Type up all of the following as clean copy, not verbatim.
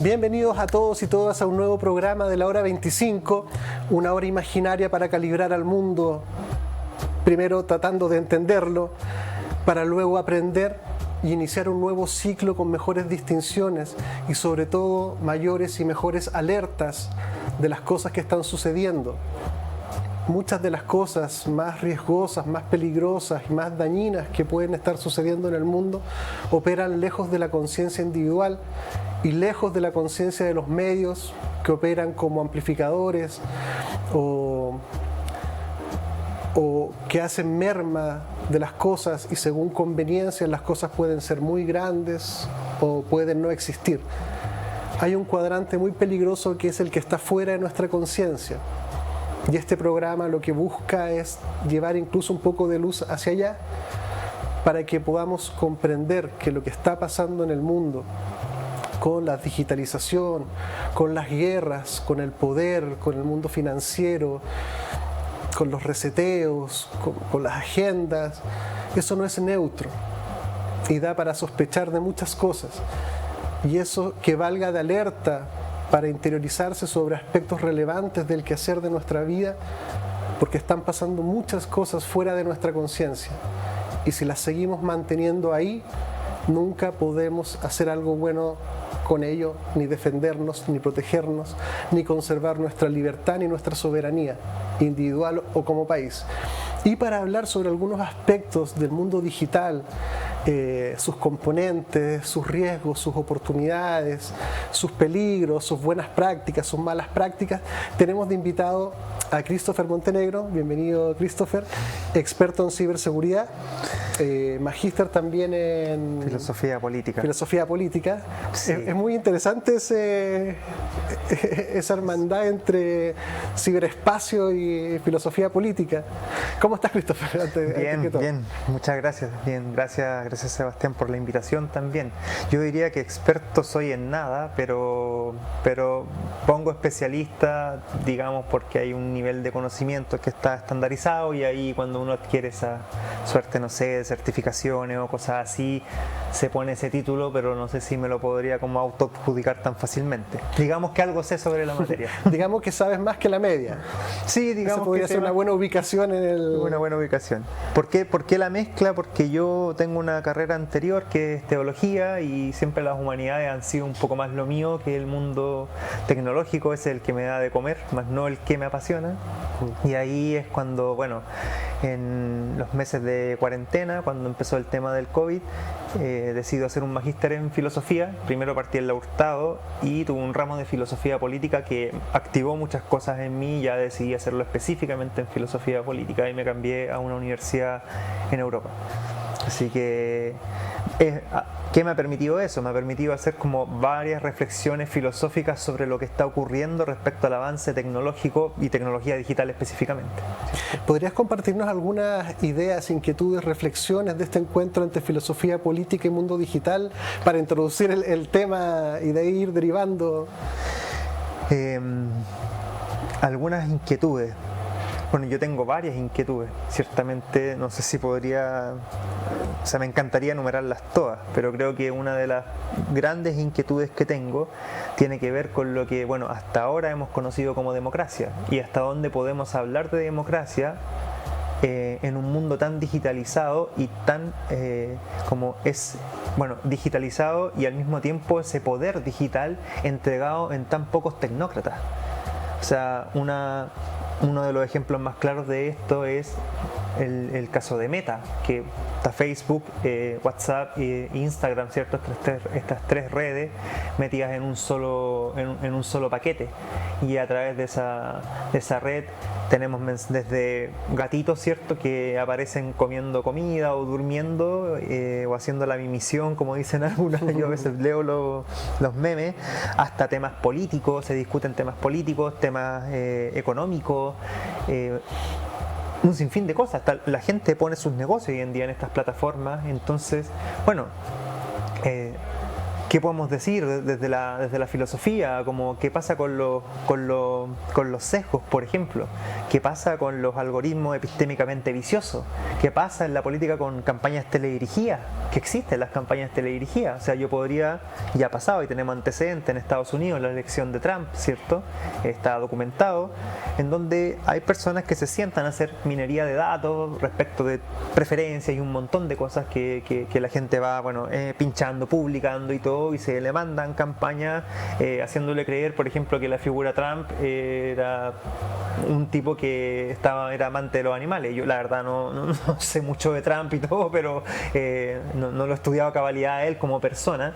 Bienvenidos a todos y todas a un nuevo programa de la hora 25, una hora imaginaria para calibrar al mundo, primero tratando de entenderlo, para luego aprender y iniciar un nuevo ciclo con mejores distinciones y sobre todo mayores y mejores alertas de las cosas que están sucediendo. Muchas de las cosas más riesgosas, más peligrosas y más dañinas que pueden estar sucediendo en el mundo operan lejos de la conciencia individual y lejos de la conciencia de los medios que operan como amplificadores o que hacen merma de las cosas y según conveniencia las cosas pueden ser muy grandes o pueden no existir. Hay un cuadrante muy peligroso que es el que está fuera de nuestra conciencia. Y este programa lo que busca es llevar incluso un poco de luz hacia allá para que podamos comprender que lo que está pasando en el mundo con la digitalización, con las guerras, con el poder, con el mundo financiero, con los reseteos, con las agendas, eso no es neutro y da para sospechar de muchas cosas. Y eso que valga de alerta para interiorizarse sobre aspectos relevantes del quehacer de nuestra vida, porque están pasando muchas cosas fuera de nuestra conciencia. Y si las seguimos manteniendo ahí, nunca podemos hacer algo bueno con ello, ni defendernos, ni protegernos, ni conservar nuestra libertad, ni nuestra soberanía, individual o como país. Y para hablar sobre algunos aspectos del mundo digital, sus componentes, sus riesgos, sus oportunidades, sus peligros, sus buenas prácticas, sus malas prácticas, tenemos de invitado a Christopher Montenegro. Bienvenido, Christopher, experto en ciberseguridad, magíster también en filosofía política. Sí. Es muy interesante esa hermandad entre ciberespacio y filosofía política. ¿Cómo estás, Christopher? Bien, muchas gracias. Bien, gracias Sebastián por la invitación también. Yo diría que experto soy en nada, pero pongo especialista, digamos, porque hay un nivel de conocimiento que está estandarizado y ahí cuando uno adquiere esa suerte, no sé, de certificaciones o cosas así, se pone ese título, pero no sé si me lo podría como autoadjudicar tan fácilmente. Digamos que algo sé sobre la materia. Digamos que sabes más que la media. Sí, digamos. Eso podría ser una buena ubicación en el... Una buena ubicación. ¿Por qué la mezcla? Porque yo tengo una carrera anterior que es teología y siempre las humanidades han sido un poco más lo mío que el mundo tecnológico, es el que me da de comer, más no el que me apasiona. Y ahí es cuando, bueno, en los meses de cuarentena, cuando empezó el tema del COVID, decido hacer un magíster en filosofía. Primero partí en la Hurtado y tuve un ramo de filosofía política que activó muchas cosas en mí. Ya decidí hacerlo específicamente en filosofía política y me cambié a una universidad en Europa. Así que, ¿qué me ha permitido eso? Me ha permitido hacer como varias reflexiones filosóficas sobre lo que está ocurriendo respecto al avance tecnológico y tecnología digital específicamente. ¿Podrías compartirnos algunas ideas, inquietudes, reflexiones de este encuentro entre filosofía política y mundo digital para introducir el tema y de ahí ir derivando? Algunas inquietudes. Bueno, yo tengo varias inquietudes, ciertamente, no sé si podría, o sea, me encantaría enumerarlas todas, pero creo que una de las grandes inquietudes que tengo tiene que ver con lo que, bueno, hasta ahora hemos conocido como democracia y hasta dónde podemos hablar de democracia en un mundo tan digitalizado y tan como es, bueno, digitalizado y al mismo tiempo ese poder digital entregado en tan pocos tecnócratas. O sea, uno de los ejemplos más claros de esto es el caso de Meta, que está Facebook, WhatsApp e Instagram, ¿cierto? Estas tres redes metidas en un solo paquete. Y a través de esa red tenemos desde gatitos, ¿cierto?, que aparecen comiendo comida o durmiendo o haciendo la mimisión, como dicen algunos. Yo a veces leo los memes, hasta temas políticos, se discuten temas políticos, temas económicos, un sinfín de cosas. La gente pone sus negocios hoy en día en estas plataformas. Entonces, bueno, ¿qué podemos decir desde la filosofía? Como qué pasa con los sesgos, por ejemplo, qué pasa con los algoritmos epistémicamente viciosos, qué pasa en la política con campañas teledirigidas, que existen las campañas teledirigidas. O sea, yo podría, ya ha pasado y tenemos antecedentes en Estados Unidos, la elección de Trump, ¿cierto? Está documentado, en donde hay personas que se sientan a hacer minería de datos respecto de preferencias y un montón de cosas que la gente va, pinchando, publicando y todo, y se le mandan campañas haciéndole creer, por ejemplo, que la figura Trump era un tipo que era amante de los animales. Yo la verdad no sé mucho de Trump y todo, pero no lo he estudiado a cabalidad a él como persona.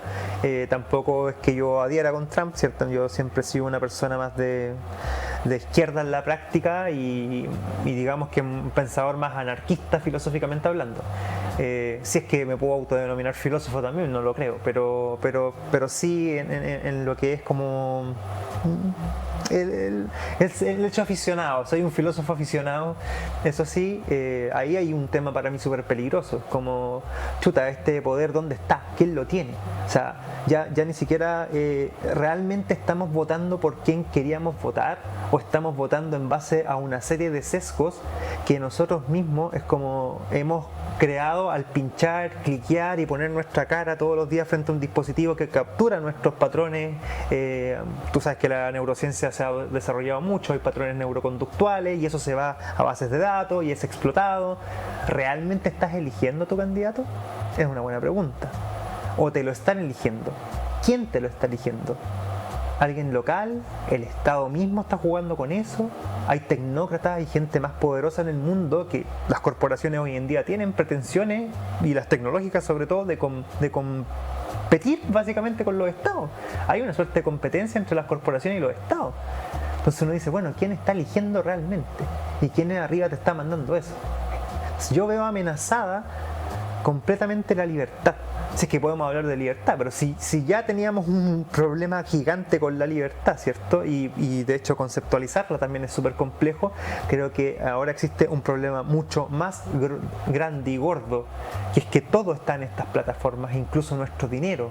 Tampoco es que yo adhiera con Trump, ¿cierto? Yo siempre he sido una persona más de izquierda en la práctica y digamos que un pensador más anarquista filosóficamente hablando. Si es que me puedo autodenominar filósofo también, no lo creo, pero sí en lo que es como el hecho aficionado. Soy un filósofo aficionado, eso sí. Ahí hay un tema para mí súper peligroso, como chuta, este poder, ¿dónde está? ¿Quién lo tiene? O sea, ya ni siquiera realmente estamos votando por quién queríamos votar, o estamos votando en base a una serie de sesgos que nosotros mismos es como hemos creado al pinchar, cliquear y poner nuestra cara todos los días frente a un dispositivo que captura nuestros patrones. Tú sabes que la neurociencia se ha desarrollado mucho, hay patrones neuroconductuales y eso se va a bases de datos y es explotado. ¿Realmente estás eligiendo a tu candidato? Es una buena pregunta. ¿O te lo están eligiendo? ¿Quién te lo está eligiendo? ¿Alguien local? ¿El Estado mismo está jugando con eso? Hay tecnócratas, hay gente más poderosa en el mundo, que las corporaciones hoy en día tienen pretensiones, y las tecnológicas sobre todo, de competir básicamente con los estados. Hay una suerte de competencia entre las corporaciones y los estados. Entonces uno dice, bueno, ¿quién está eligiendo realmente? ¿Y quién arriba te está mandando eso? Yo veo amenazada completamente la libertad. Si es que podemos hablar de libertad, pero si ya teníamos un problema gigante con la libertad, ¿cierto? Y de hecho conceptualizarla también es súper complejo. Creo que ahora existe un problema mucho más grande y gordo, que es que todo está en estas plataformas, incluso nuestro dinero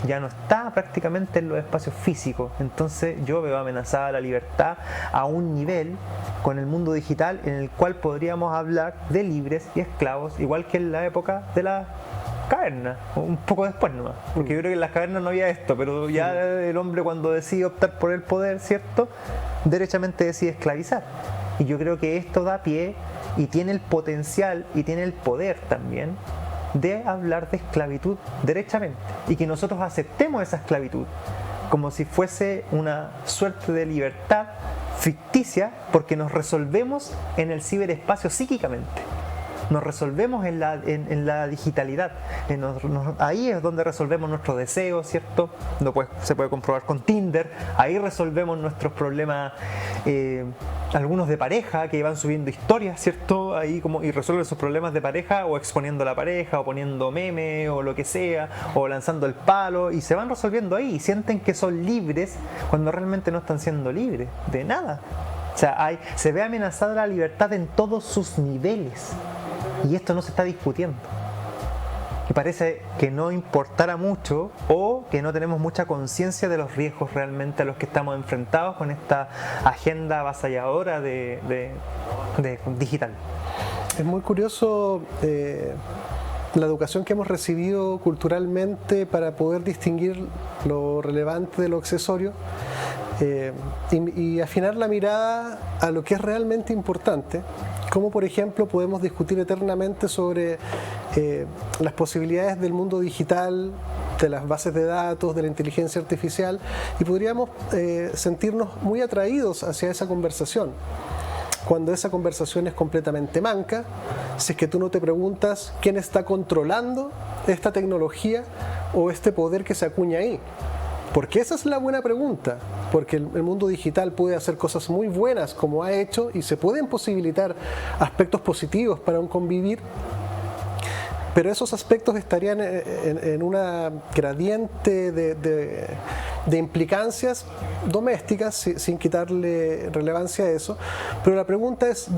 ya no está prácticamente en los espacios físicos. Entonces yo veo amenazada la libertad a un nivel con el mundo digital en el cual podríamos hablar de libres y esclavos, igual que en la época de la caverna, un poco después nomás, porque yo creo que en las cavernas no había esto, pero ya el hombre, cuando decide optar por el poder, ¿cierto?, derechamente decide esclavizar. Y yo creo que esto da pie y tiene el potencial y tiene el poder también de hablar de esclavitud derechamente, y que nosotros aceptemos esa esclavitud como si fuese una suerte de libertad ficticia, porque nos resolvemos en el ciberespacio psíquicamente. Nos resolvemos en la digitalidad. Ahí es donde resolvemos nuestros deseos, ¿cierto? Se puede comprobar con Tinder. Ahí resolvemos nuestros problemas, algunos de pareja, que van subiendo historias, ¿cierto? Ahí y resuelven sus problemas de pareja, o exponiendo a la pareja, o poniendo memes, o lo que sea, o lanzando el palo, y se van resolviendo ahí, y sienten que son libres cuando realmente no están siendo libres de nada. O sea, se ve amenazada la libertad en todos sus niveles. Y esto no se está discutiendo. Y parece que no importara mucho, o que no tenemos mucha conciencia de los riesgos realmente a los que estamos enfrentados con esta agenda avasalladora de digital. Es muy curioso la educación que hemos recibido culturalmente para poder distinguir lo relevante de lo accesorio, y afinar la mirada a lo que es realmente importante. Como por ejemplo podemos discutir eternamente sobre las posibilidades del mundo digital, de las bases de datos, de la inteligencia artificial, y podríamos sentirnos muy atraídos hacia esa conversación, cuando esa conversación es completamente manca, si es que tú no te preguntas quién está controlando esta tecnología o este poder que se acuña ahí. Porque esa es la buena pregunta, porque el mundo digital puede hacer cosas muy buenas, como ha hecho, y se pueden posibilitar aspectos positivos para un convivir, pero esos aspectos estarían en una gradiente de implicancias domésticas, sin quitarle relevancia a eso. Pero la pregunta es,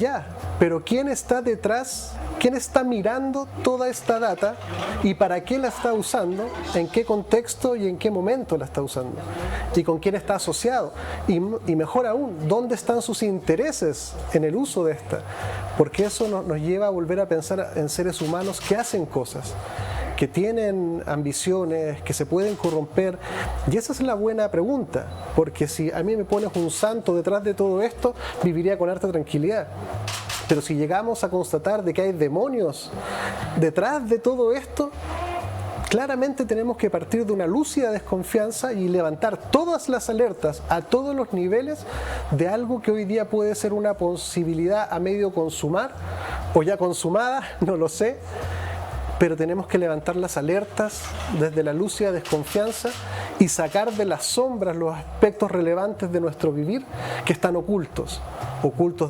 ¿pero quién está detrás quién está mirando toda esta data y para qué la está usando, en qué contexto y en qué momento la está usando y con quién está asociado y mejor aún, dónde están sus intereses en el uso de esta, porque eso nos lleva a volver a pensar en seres humanos que hacen cosas, que tienen ambiciones, que se pueden corromper. Y esa es la buena pregunta, porque si a mí me pones un santo detrás de todo esto, viviría con harta tranquilidad. Pero si llegamos a constatar de que hay demonios detrás de todo esto, claramente tenemos que partir de una lúcida desconfianza y levantar todas las alertas a todos los niveles de algo que hoy día puede ser una posibilidad a medio consumar o ya consumada, no lo sé. Pero tenemos que levantar las alertas desde la lúcida desconfianza y sacar de las sombras los aspectos relevantes de nuestro vivir que están ocultos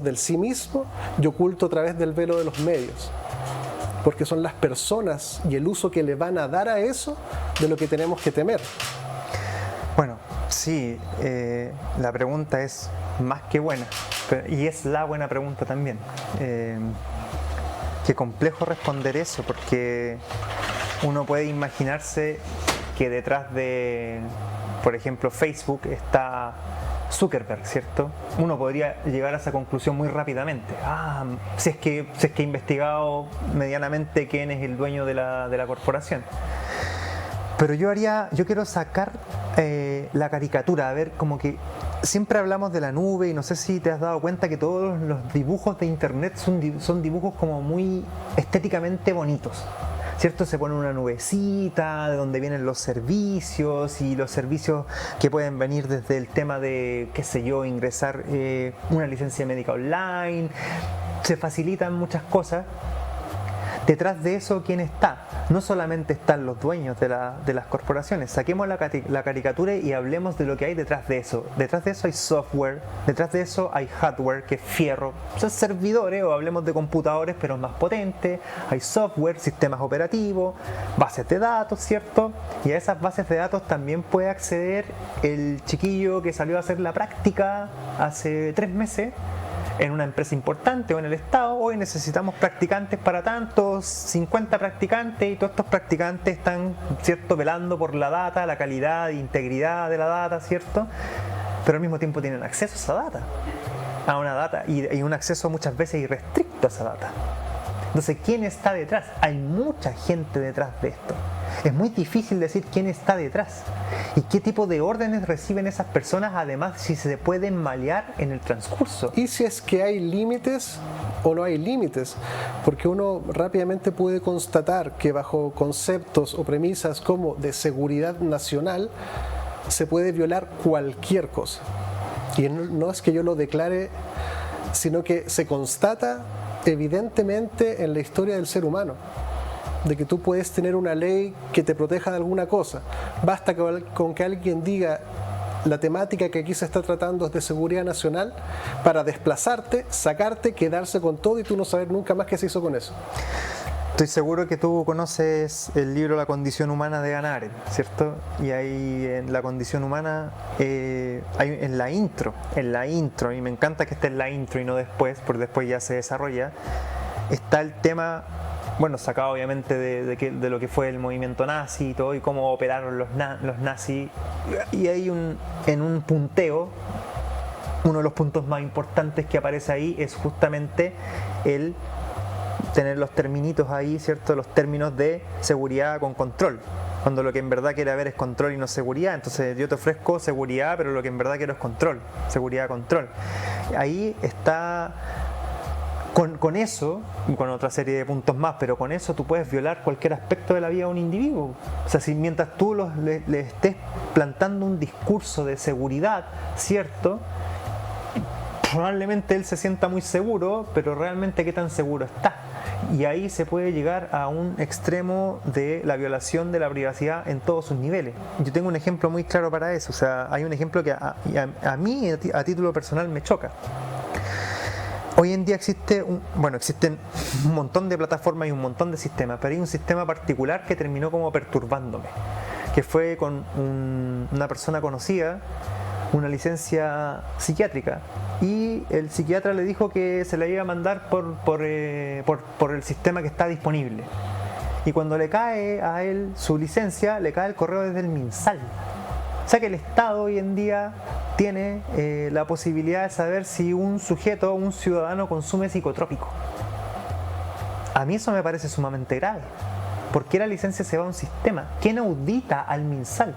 del sí mismo y ocultos a través del velo de los medios. Porque son las personas y el uso que le van a dar a eso de lo que tenemos que temer. Bueno, sí, la pregunta es más que buena, y es la buena pregunta también. Qué complejo responder eso, porque uno puede imaginarse que detrás de, por ejemplo, Facebook está Zuckerberg, ¿cierto? Uno podría llegar a esa conclusión muy rápidamente. Si es que he investigado medianamente quién es el dueño de la corporación. Pero yo quiero sacar la caricatura, a ver, como que siempre hablamos de la nube y no sé si te has dado cuenta que todos los dibujos de internet son dibujos como muy estéticamente bonitos, ¿cierto? Se pone una nubecita de donde vienen los servicios y los servicios que pueden venir desde el tema de, qué sé yo, ingresar una licencia médica online, se facilitan muchas cosas. Detrás de eso, ¿quién está? No solamente están los dueños de las corporaciones. Saquemos la caricatura y hablemos de lo que hay detrás de eso. Detrás de eso hay software, detrás de eso hay hardware, que es fierro. Son servidores, o hablemos de computadores, pero más potentes. Hay software, sistemas operativos, bases de datos, ¿cierto? Y a esas bases de datos también puede acceder el chiquillo que salió a hacer la práctica hace 3 meses, en una empresa importante o en el Estado. Hoy necesitamos practicantes para tantos, 50 practicantes, y todos estos practicantes están, ¿cierto?, velando por la data, la calidad e integridad de la data, ¿cierto? Pero al mismo tiempo tienen acceso a esa data, a una data, y un acceso muchas veces irrestricto a esa data. Entonces, ¿quién está detrás? Hay mucha gente detrás de esto. Es muy difícil decir quién está detrás y qué tipo de órdenes reciben esas personas, además si se pueden malear en el transcurso. Y si es que hay límites o no hay límites, porque uno rápidamente puede constatar que bajo conceptos o premisas como de seguridad nacional se puede violar cualquier cosa. Y no es que yo lo declare, sino que se constata evidentemente en la historia del ser humano, de que tú puedes tener una ley que te proteja de alguna cosa. Basta con que alguien diga la temática que aquí se está tratando es de seguridad nacional para desplazarte, sacarte, quedarse con todo y tú no saber nunca más qué se hizo con eso. Estoy seguro que tú conoces el libro La condición humana de Hannah Arendt, ¿cierto? Y ahí en La condición humana, hay en la intro, y me encanta que esté en la intro y no después, porque después ya se desarrolla, está el tema, bueno, sacado obviamente de lo que fue el movimiento nazi y todo, y cómo operaron los nazis, y hay en un punteo, uno de los puntos más importantes que aparece ahí es justamente el tener los terminitos ahí, ¿cierto? Los términos de seguridad con control, cuando lo que en verdad quiere haber es control y no seguridad. Entonces yo te ofrezco seguridad, pero lo que en verdad quiero es control, seguridad, control. Ahí está, con eso, y con otra serie de puntos más, pero con eso tú puedes violar cualquier aspecto de la vida de un individuo. O sea, si mientras tú le estés plantando un discurso de seguridad, ¿cierto?, probablemente él se sienta muy seguro, pero realmente qué tan seguro está. Y ahí se puede llegar a un extremo de la violación de la privacidad en todos sus niveles. Yo tengo un ejemplo muy claro para eso. O sea, hay un ejemplo que a mí a título personal me choca. Hoy en día existen un montón de plataformas y un montón de sistemas, pero hay un sistema particular que terminó como perturbándome, que fue con una persona conocida, una licencia psiquiátrica y el psiquiatra le dijo que se la iba a mandar por el sistema que está disponible. Y cuando le cae a él su licencia, le cae el correo desde el MinSal. O sea que el Estado hoy en día tiene la posibilidad de saber si un sujeto, un ciudadano consume psicotrópico. A mí eso me parece sumamente grave. ¿Por qué la licencia se va a un sistema? ¿Quién audita al MinSal?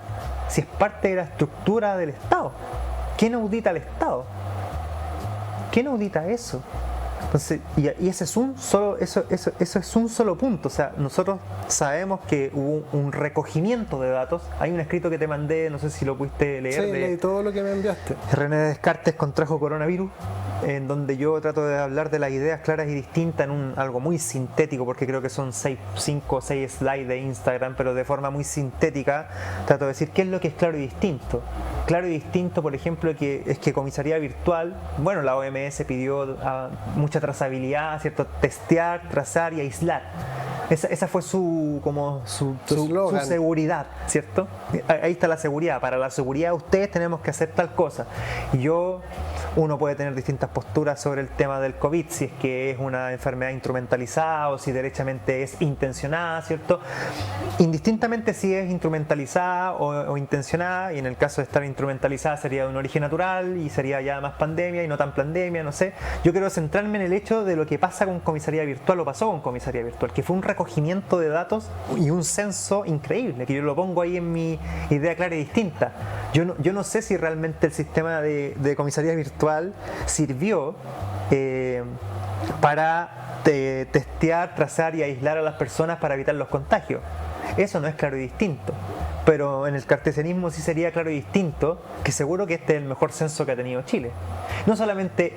Si es parte de la estructura del Estado. ¿Quién audita al Estado? ¿Quién audita eso? Entonces, y ese es eso es un solo punto. O sea, nosotros sabemos que hubo un recogimiento de datos. Hay un escrito que te mandé, no sé si lo pudiste leer. Sí, leí todo lo que me enviaste. René Descartes contrajo coronavirus, en donde yo trato de hablar de las ideas claras y distintas en algo muy sintético, porque creo que son 5 o 6 slides de Instagram, pero de forma muy sintética trato de decir qué es lo que es claro y distinto. Claro y distinto, por ejemplo, es que comisaría virtual, bueno, la OMS pidió mucha trazabilidad, ¿cierto? Testear, trazar y aislar. Esa fue su seguridad, ¿cierto? Ahí está la seguridad. Para la seguridad de ustedes tenemos que hacer tal cosa. Y uno puede tener distintas posturas sobre el tema del COVID, si es que es una enfermedad instrumentalizada o si derechamente es intencionada, ¿cierto? Indistintamente si es instrumentalizada o intencionada, y en el caso de estar instrumentalizada sería de un origen natural y sería ya más pandemia y no tan pandemia, no sé. Yo quiero centrarme en el hecho de lo que pasa con comisaría virtual o pasó con comisaría virtual, que fue un recogimiento de datos y un censo increíble, que yo lo pongo ahí en mi idea clara y distinta. Yo no sé si realmente el sistema de comisaría virtual sirvió para testear, trazar y aislar a las personas para evitar los contagios. Eso no es claro y distinto. Pero en el cartesianismo sí sería claro y distinto que seguro que este es el mejor censo que ha tenido Chile. No solamente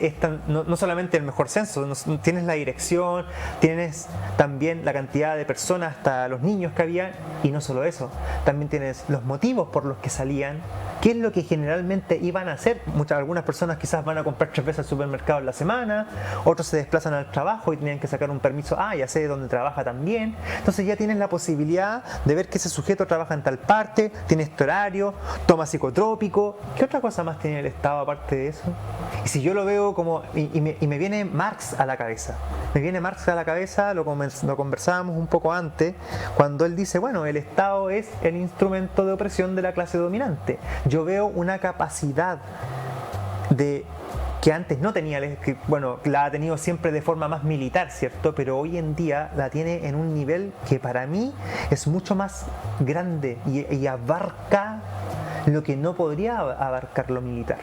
el mejor censo, tienes la dirección, tienes también la cantidad de personas, hasta los niños que había, y no solo eso, también tienes los motivos por los que salían, qué es lo que generalmente iban a hacer. Algunas personas quizás van a comprar 3 veces al supermercado en la semana, otros se desplazan al trabajo y tenían que sacar un permiso, ya sé dónde trabaja también. Entonces ya tienes la posibilidad de ver que ese sujeto trabaja en tal parte, tiene este horario, toma psicotrópico. ¿Qué otra cosa más tiene el Estado aparte de eso? Y si yo lo veo como, y me viene Marx a la cabeza, lo conversábamos un poco antes, cuando él dice, bueno, el Estado es el instrumento de opresión de la clase dominante. Yo veo una capacidad que antes no tenía, la ha tenido siempre de forma más militar, ¿cierto? Pero hoy en día la tiene en un nivel que para mí es mucho más grande y abarca lo que no podría abarcar lo militar.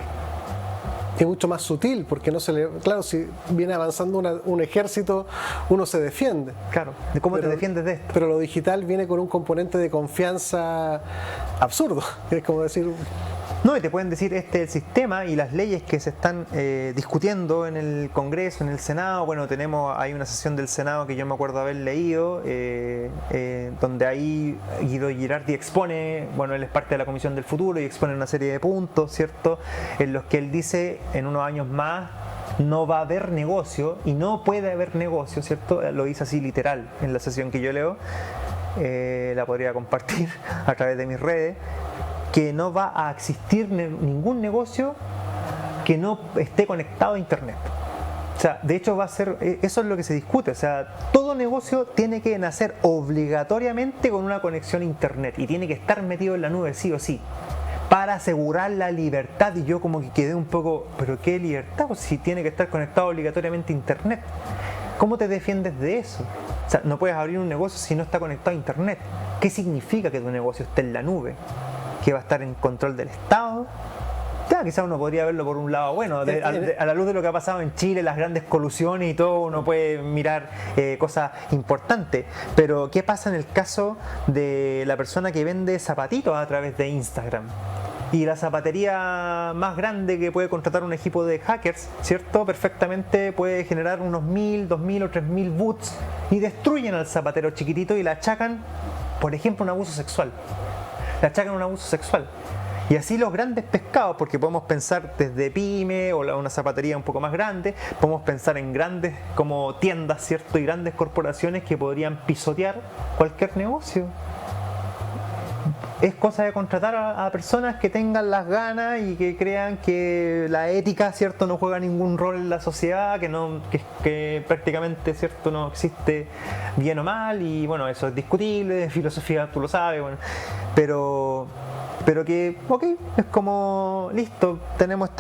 Es mucho más sutil, porque claro, si viene avanzando un ejército, uno se defiende. Claro, ¿cómo te defiendes de esto? Pero lo digital viene con un componente de confianza absurdo, es como decir... No, y te pueden decir el sistema y las leyes que se están discutiendo en el Congreso, en el Senado. Bueno, hay una sesión del Senado que yo me acuerdo haber leído, donde ahí Guido Girardi expone, bueno, él es parte de la Comisión del Futuro y expone una serie de puntos, ¿cierto?, en los que él dice, en unos años más no va a haber negocio y no puede haber negocio, ¿cierto? Lo dice así literal en la sesión que yo leo, la podría compartir a través de mis redes, que no va a existir ningún negocio que no esté conectado a Internet. O sea, de hecho eso es lo que se discute. O sea, todo negocio tiene que nacer obligatoriamente con una conexión a Internet y tiene que estar metido en la nube sí o sí, para asegurar la libertad. Y yo como que quedé un poco, ¿pero qué libertad? Pues si tiene que estar conectado obligatoriamente a Internet. ¿Cómo te defiendes de eso? O sea, no puedes abrir un negocio si no está conectado a Internet. ¿Qué significa que tu negocio esté en la nube? ¿Que va a estar en control del Estado? Ya, quizás uno podría verlo por un lado bueno, a la luz de lo que ha pasado en Chile, las grandes colusiones y todo, uno puede mirar cosas importantes. Pero ¿qué pasa en el caso de la persona que vende zapatitos a través de Instagram? Y la zapatería más grande que puede contratar un equipo de hackers, ¿cierto?, perfectamente puede generar unos 1000, 2000 o 3000 boots y destruyen al zapatero chiquitito y le achacan, por ejemplo, un abuso sexual. Y así los grandes pescados, porque podemos pensar desde pyme o una zapatería un poco más grande, podemos pensar en grandes como tiendas, ¿cierto?, y grandes corporaciones que podrían pisotear cualquier negocio. es cosa de contratar a personas que tengan las ganas y que crean que la ética, ¿cierto?, no juega ningún rol en la sociedad, que prácticamente, ¿cierto?, no existe bien o mal, y bueno, eso es discutible, filosofía tú lo sabes, bueno, pero que, ok, es como, listo, tenemos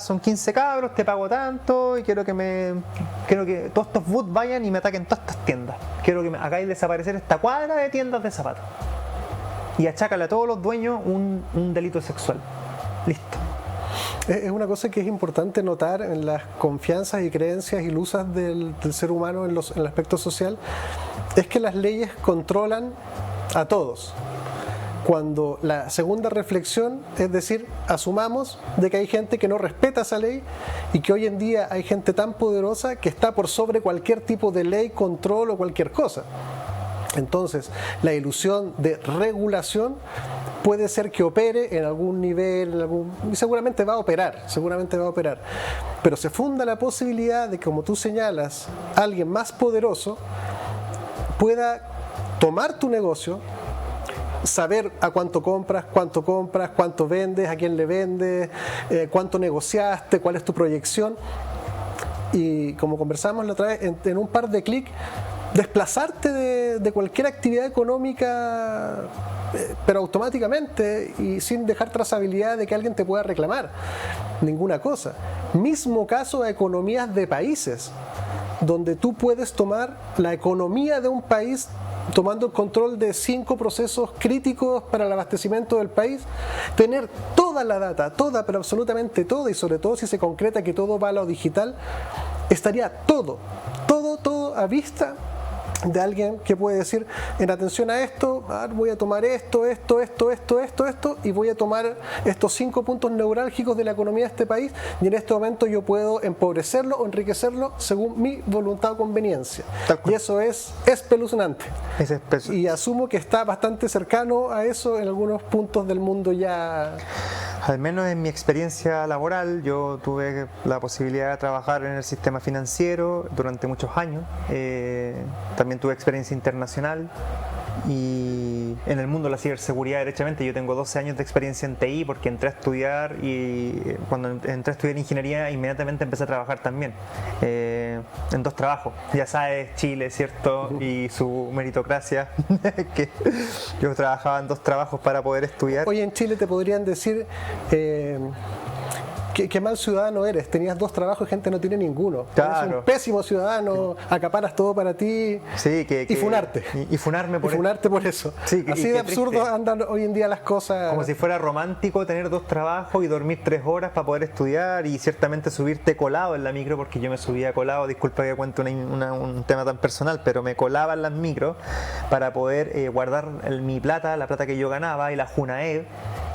son 15 cabros, te pago tanto y quiero que todos estos boots vayan y me ataquen todas estas tiendas. Quiero que me hagáis desaparecer esta cuadra de tiendas de zapatos. Y achácale a todos los dueños un delito sexual. Listo. Es una cosa que es importante notar en las confianzas y creencias ilusas del ser humano en el aspecto social, es que las leyes controlan a todos. Cuando la segunda reflexión, es decir, asumamos de que hay gente que no respeta esa ley y que hoy en día hay gente tan poderosa que está por sobre cualquier tipo de ley, control o cualquier cosa. Entonces, la ilusión de regulación puede ser que opere en algún nivel, y seguramente va a operar, pero se funda la posibilidad de que, como tú señalas, alguien más poderoso pueda tomar tu negocio, saber a cuánto compras, cuánto vendes, a quién le vendes, cuánto negociaste, cuál es tu proyección, y como conversamos la otra vez, en un par de clics desplazarte de cualquier actividad económica, pero automáticamente y sin dejar trazabilidad de que alguien te pueda reclamar ninguna cosa. Mismo caso a economías de países, donde tú puedes tomar la economía de un país tomando el control de 5 procesos críticos para el abastecimiento del país, tener toda la data, pero absolutamente toda, y sobre todo si se concreta que todo va a lo digital, estaría todo a vista de alguien que puede decir, en atención a esto, voy a tomar esto, y voy a tomar estos 5 puntos neurálgicos de la economía de este país, y en este momento yo puedo empobrecerlo o enriquecerlo según mi voluntad o conveniencia. Y eso es espeluznante. Y asumo que está bastante cercano a eso en algunos puntos del mundo ya. Al menos en mi experiencia laboral, yo tuve la posibilidad de trabajar en el sistema financiero durante muchos años. También tuve experiencia internacional y en el mundo de la ciberseguridad, derechamente. Yo tengo 12 años de experiencia en TI porque entré a estudiar, y cuando entré a estudiar ingeniería inmediatamente empecé a trabajar también en 2 trabajos. Ya sabes, Chile, ¿cierto? Y su meritocracia, que yo trabajaba en 2 trabajos para poder estudiar. Hoy en Chile te podrían decir qué mal ciudadano eres, tenías 2 trabajos y gente no tiene ninguno. Claro. Eres un pésimo ciudadano, acaparas todo para ti, sí, y funarte. Y funarme por, funarte por eso. Sí, así de absurdo triste. Andan hoy en día las cosas. Como si fuera romántico tener 2 trabajos y dormir 3 horas para poder estudiar, y ciertamente subirte colado en la micro, porque yo me subía colado, disculpa que cuente un tema tan personal, pero me colaba en las micros para poder guardar mi plata, la plata que yo ganaba, y la Junaed,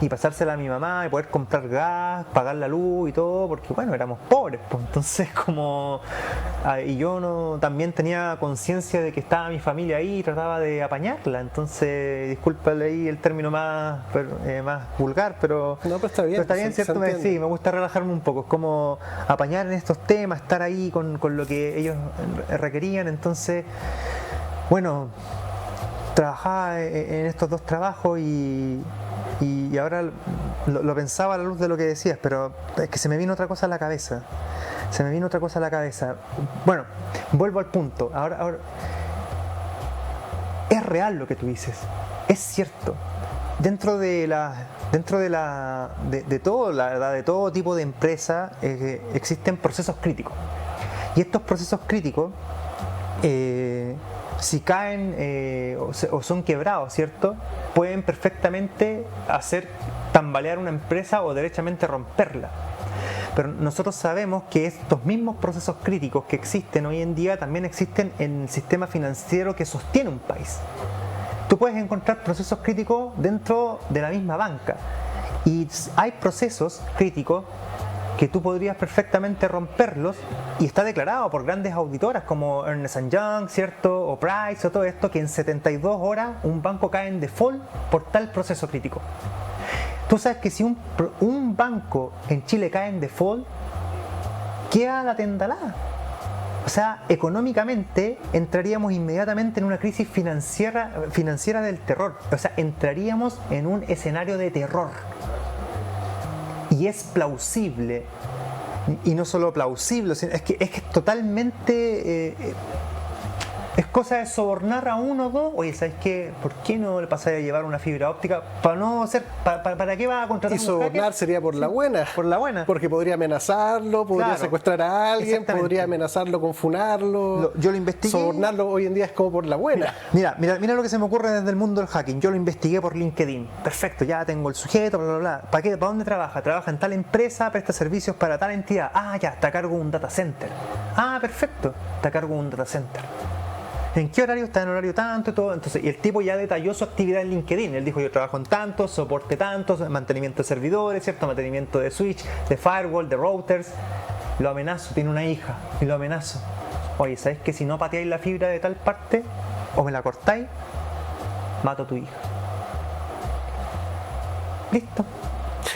y pasársela a mi mamá y poder comprar gas, pagar la luz y todo, porque bueno, éramos pobres, pues. Entonces y yo también tenía conciencia de que estaba mi familia ahí y trataba de apañarla. Entonces, discúlpale ahí el término más vulgar, pero está bien, ¿cierto? Sí, me gusta relajarme un poco, es como apañar en estos temas, estar ahí con lo que ellos requerían. Entonces, bueno, trabajaba en estos 2 trabajos y ahora lo pensaba a la luz de lo que decías, pero es que se me vino otra cosa a la cabeza. Bueno, vuelvo al punto. Ahora es real lo que tú dices, es cierto. Dentro de todo, la verdad, de todo tipo de empresa existen procesos críticos. Y estos procesos críticos, si caen o son quebrados, ¿cierto?, pueden perfectamente hacer tambalear una empresa o derechamente romperla. Pero nosotros sabemos que estos mismos procesos críticos que existen hoy en día también existen en el sistema financiero que sostiene un país. Tú puedes encontrar procesos críticos dentro de la misma banca, y hay procesos críticos que tú podrías perfectamente romperlos, y está declarado por grandes auditoras como Ernst & Young, ¿cierto?, o Price, o todo esto, que en 72 horas un banco cae en default por tal proceso crítico. Tú sabes que si un banco en Chile cae en default, queda la tendalada. O sea, económicamente entraríamos inmediatamente en una crisis financiera del terror. O sea, entraríamos en un escenario de terror. Y es plausible, y no solo plausible, sino es que totalmente... es cosa de sobornar a uno o dos. Oye, ¿sabes qué? ¿Por qué no le pasaría a llevar una fibra óptica? ¿Para qué va a contratar y un sobornar hacker? sería por la buena. Por la buena. Porque podría amenazarlo, podría Claro, secuestrar a alguien, exactamente. podría amenazarlo con funarlo. Yo lo investigué. Sobornarlo hoy en día es como por la buena. Mira lo que se me ocurre desde el mundo del hacking. Yo lo investigué por LinkedIn. Perfecto, ya tengo el sujeto, bla, bla, bla. ¿Para qué? ¿Para dónde trabaja? Trabaja en tal empresa, presta servicios para tal entidad. Ah, ya, está a cargo de un data center. Ah, perfecto, está a cargo de un data center. ¿En qué horario? Está en horario tanto y todo. Entonces, y el tipo ya detalló su actividad en LinkedIn. Él dijo: yo trabajo en tanto, soporte tantos, mantenimiento de servidores, ¿cierto? Mantenimiento de switch, de firewall, de routers. Lo amenazo, tiene una hija, y lo amenazo. Oye, ¿sabes que si no pateáis la fibra de tal parte, o me la cortáis, mato a tu hija? Listo.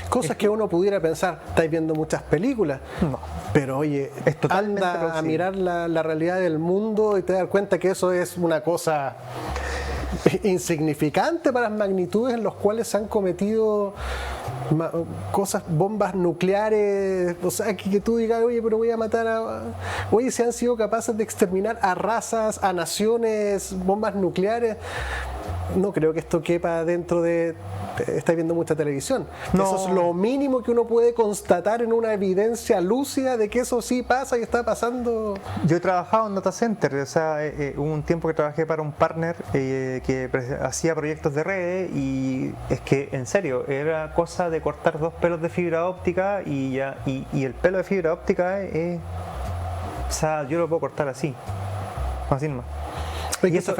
Cosas que uno pudiera pensar, estáis viendo muchas películas. No. Pero oye, Es totalmente anda a plausible. mirar la realidad del mundo y te das cuenta que eso es una cosa insignificante para las magnitudes en las cuales se han cometido cosas, bombas nucleares. O sea, que tú digas: oye, pero voy a matar a... Oye, si han sido capaces de exterminar a razas, a naciones, bombas nucleares. No creo que esto quepa dentro de... Estáis viendo mucha televisión. No. Eso es lo mínimo que uno puede constatar en una evidencia lúcida de que eso sí pasa y está pasando. Yo he trabajado en data center, o sea, hubo un tiempo que trabajé para un partner que hacía proyectos de redes, y es que, en serio, era cosa de cortar 2 pelos de fibra óptica y el pelo de fibra óptica o sea, yo lo puedo cortar así más. Y eso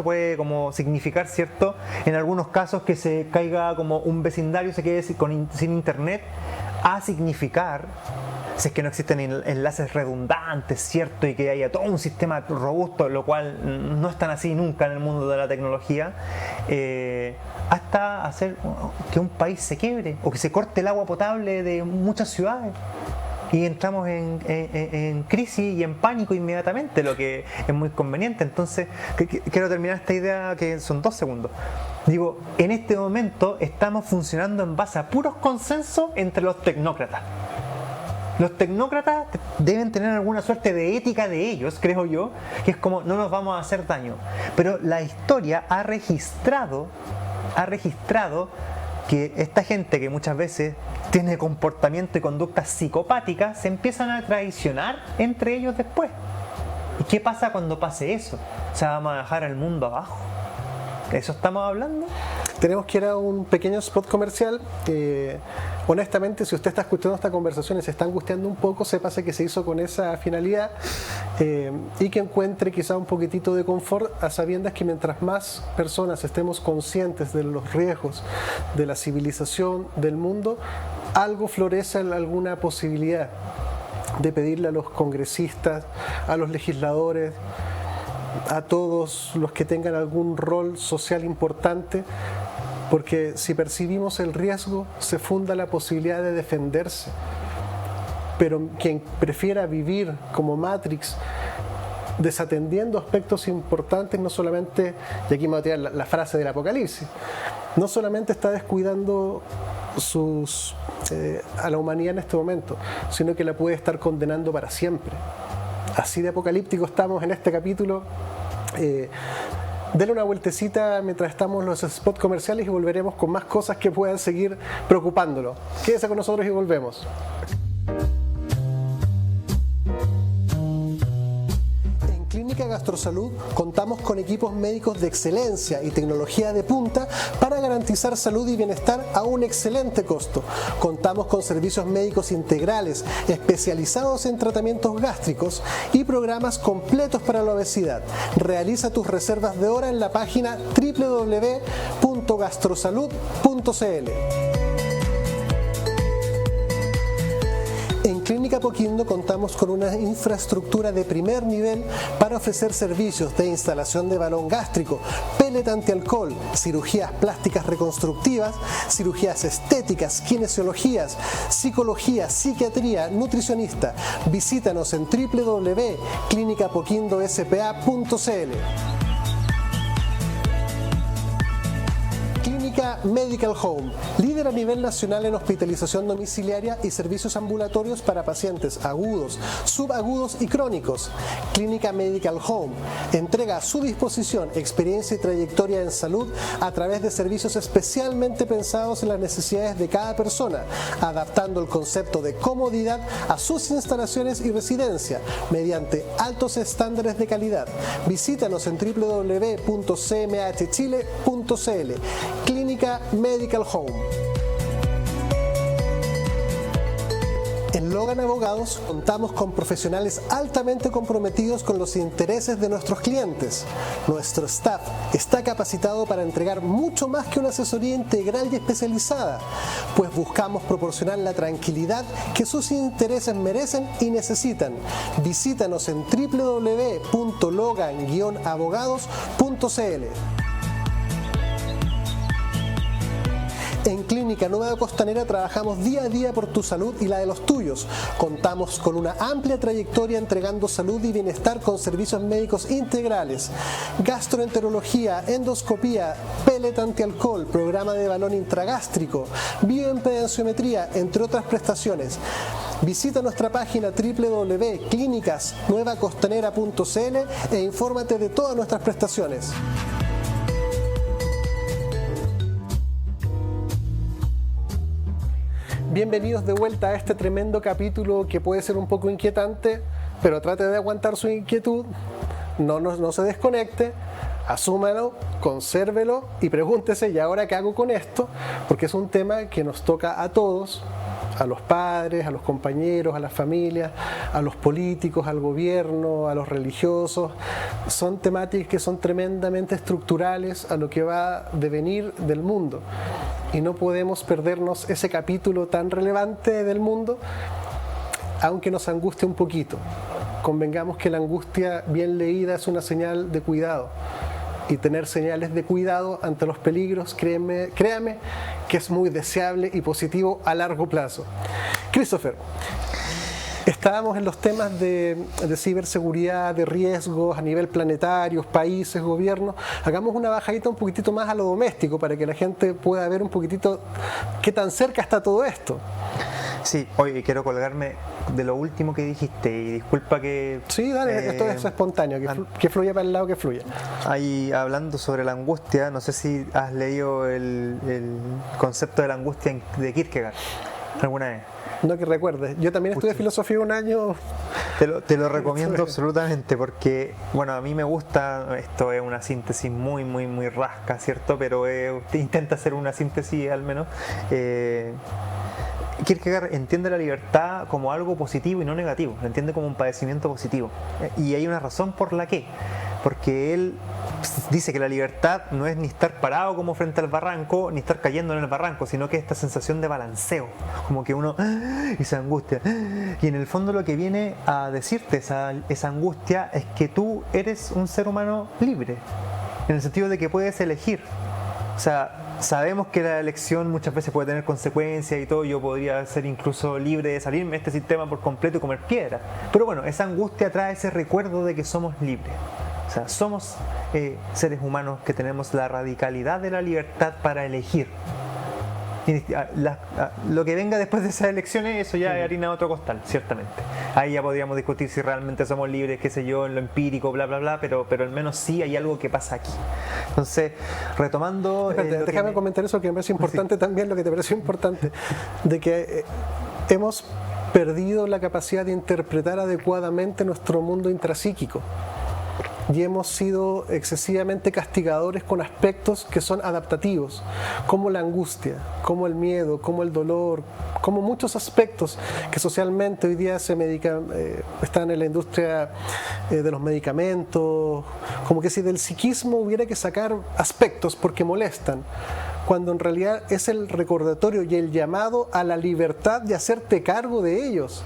puede como significar, ¿cierto? En algunos casos que se caiga como un vecindario, se quede sin internet, a significar, si es que no existen enlaces redundantes, ¿cierto? Y que haya todo un sistema robusto, lo cual no es tan así nunca en el mundo de la tecnología, hasta hacer que un país se quiebre o que se corte el agua potable de muchas ciudades. Y entramos en crisis y en pánico inmediatamente, lo que es muy conveniente. Entonces, quiero terminar esta idea, que son 2 segundos. Digo, en este momento estamos funcionando en base a puros consensos entre los tecnócratas. Los tecnócratas deben tener alguna suerte de ética de ellos, creo yo, que es como: no nos vamos a hacer daño. Pero la historia ha registrado que esta gente, que muchas veces tiene comportamiento y conductas psicopáticas, se empiezan a traicionar entre ellos después. ¿Y qué pasa cuando pase eso? O sea, vamos a dejar al mundo abajo. ¿De eso estamos hablando? Tenemos que ir a un pequeño spot comercial. Honestamente, si usted está escuchando esta conversación y se está angustiando un poco, sépase que se hizo con esa finalidad, y que encuentre quizá un poquitito de confort a sabiendas que mientras más personas estemos conscientes de los riesgos de la civilización, del mundo, algo florece en alguna posibilidad de pedirle a los congresistas, a los legisladores, a todos los que tengan algún rol social importante, porque si percibimos el riesgo, se funda la posibilidad de defenderse. Pero quien prefiera vivir como Matrix, desatendiendo aspectos importantes, no solamente, y aquí me voy a tirar la frase del Apocalipsis, no solamente está descuidando a la humanidad en este momento, sino que la puede estar condenando para siempre. Así de apocalíptico estamos en este capítulo. Denle una vueltecita mientras estamos en los spots comerciales y volveremos con más cosas que puedan seguir preocupándolo. Quédese con nosotros y volvemos. Clínica Gastrosalud contamos con equipos médicos de excelencia y tecnología de punta para garantizar salud y bienestar a un excelente costo. Contamos con servicios médicos integrales especializados en tratamientos gástricos y programas completos para la obesidad. Realiza tus reservas de hora en la página www.gastrosalud.cl. En Clínica Apoquindo contamos con una infraestructura de primer nivel para ofrecer servicios de instalación de balón gástrico, pellet antialcohol, cirugías plásticas reconstructivas, cirugías estéticas, kinesiologías, psicología, psiquiatría, nutricionista. Visítanos en www.clinicapoquindospa.cl. Clínica Medical Home, líder a nivel nacional en hospitalización domiciliaria y servicios ambulatorios para pacientes agudos, subagudos y crónicos. Clínica Medical Home entrega a su disposición experiencia y trayectoria en salud a través de servicios especialmente pensados en las necesidades de cada persona, adaptando el concepto de comodidad a sus instalaciones y residencia mediante altos estándares de calidad. Visítanos en www.cmhchile.cl. Clínica Medical Home. En Logan Abogados contamos con profesionales altamente comprometidos con los intereses de nuestros clientes. Nuestro staff está capacitado para entregar mucho más que una asesoría integral y especializada, pues buscamos proporcionar la tranquilidad que sus intereses merecen y necesitan. Visítanos en www.logan-abogados.cl. En Clínica Nueva Costanera trabajamos día a día por tu salud y la de los tuyos. Contamos con una amplia trayectoria entregando salud y bienestar con servicios médicos integrales, gastroenterología, endoscopía, pellet antialcohol, programa de balón intragástrico, bioimpedenciometría, entre otras prestaciones. Visita nuestra página www.clinicasnuevacostanera.cl e infórmate de todas nuestras prestaciones. Bienvenidos de vuelta a este tremendo capítulo que puede ser un poco inquietante, pero trate de aguantar su inquietud, no se desconecte, asúmalo, consérvelo y pregúntese, ¿y ahora qué hago con esto? Porque es un tema que nos toca a todos, a los padres, a los compañeros, a las familias, a los políticos, al gobierno, a los religiosos. Son temáticas que son tremendamente estructurales a lo que va a devenir del mundo. Y no podemos perdernos ese capítulo tan relevante del mundo, aunque nos angustie un poquito. Convengamos que la angustia bien leída es una señal de cuidado. Y tener señales de cuidado ante los peligros, créame que es muy deseable y positivo a largo plazo. Christopher, estábamos en los temas de ciberseguridad, de riesgos a nivel planetario, países, gobiernos. Hagamos una bajadita un poquitito más a lo doméstico para que la gente pueda ver un poquitito qué tan cerca está todo esto. Sí, hoy quiero colgarme de lo último que dijiste y disculpa que... Sí, dale, esto es espontáneo, que fluya para el lado que fluya. Ahí hablando sobre la angustia, no sé si has leído el concepto de la angustia de Kierkegaard alguna vez. No que recuerdes, yo también estudié filosofía un año. Te lo recomiendo absolutamente porque, bueno, a mí me gusta, esto es una síntesis muy rasca, ¿cierto? Pero intenta hacer una síntesis al menos. Kierkegaard entiende la libertad como algo positivo y no negativo, lo entiende como un padecimiento positivo. Y hay una razón por la que, porque él dice que la libertad no es ni estar parado como frente al barranco, ni estar cayendo en el barranco, sino que esta sensación de balanceo, como que uno y se angustia. Y en el fondo lo que viene a decirte esa angustia es que tú eres un ser humano libre, en el sentido de que puedes elegir. O sea, sabemos que la elección muchas veces puede tener consecuencias y todo. Yo podría ser incluso libre de salirme de este sistema por completo y comer piedra. Pero bueno, esa angustia trae ese recuerdo de que somos libres. O sea, somos seres humanos que tenemos la radicalidad de la libertad para elegir. Y lo que venga después de esas elecciones, eso ya es harina de otro costal, ciertamente. Ahí ya podríamos discutir si realmente somos libres, qué sé yo, en lo empírico, bla, bla, bla, pero al menos sí hay algo que pasa aquí. Entonces, retomando... déjame comentar eso que me parece importante, sí. También lo que te pareció importante, de que hemos perdido la capacidad de interpretar adecuadamente nuestro mundo intrapsíquico. Y hemos sido excesivamente castigadores con aspectos que son adaptativos, como la angustia, como el miedo, como el dolor, como muchos aspectos que socialmente hoy día están en la industria de los medicamentos, como que si del psiquismo hubiera que sacar aspectos porque molestan. cuando en realidad es el recordatorio y el llamado a la libertad de hacerte cargo de ellos.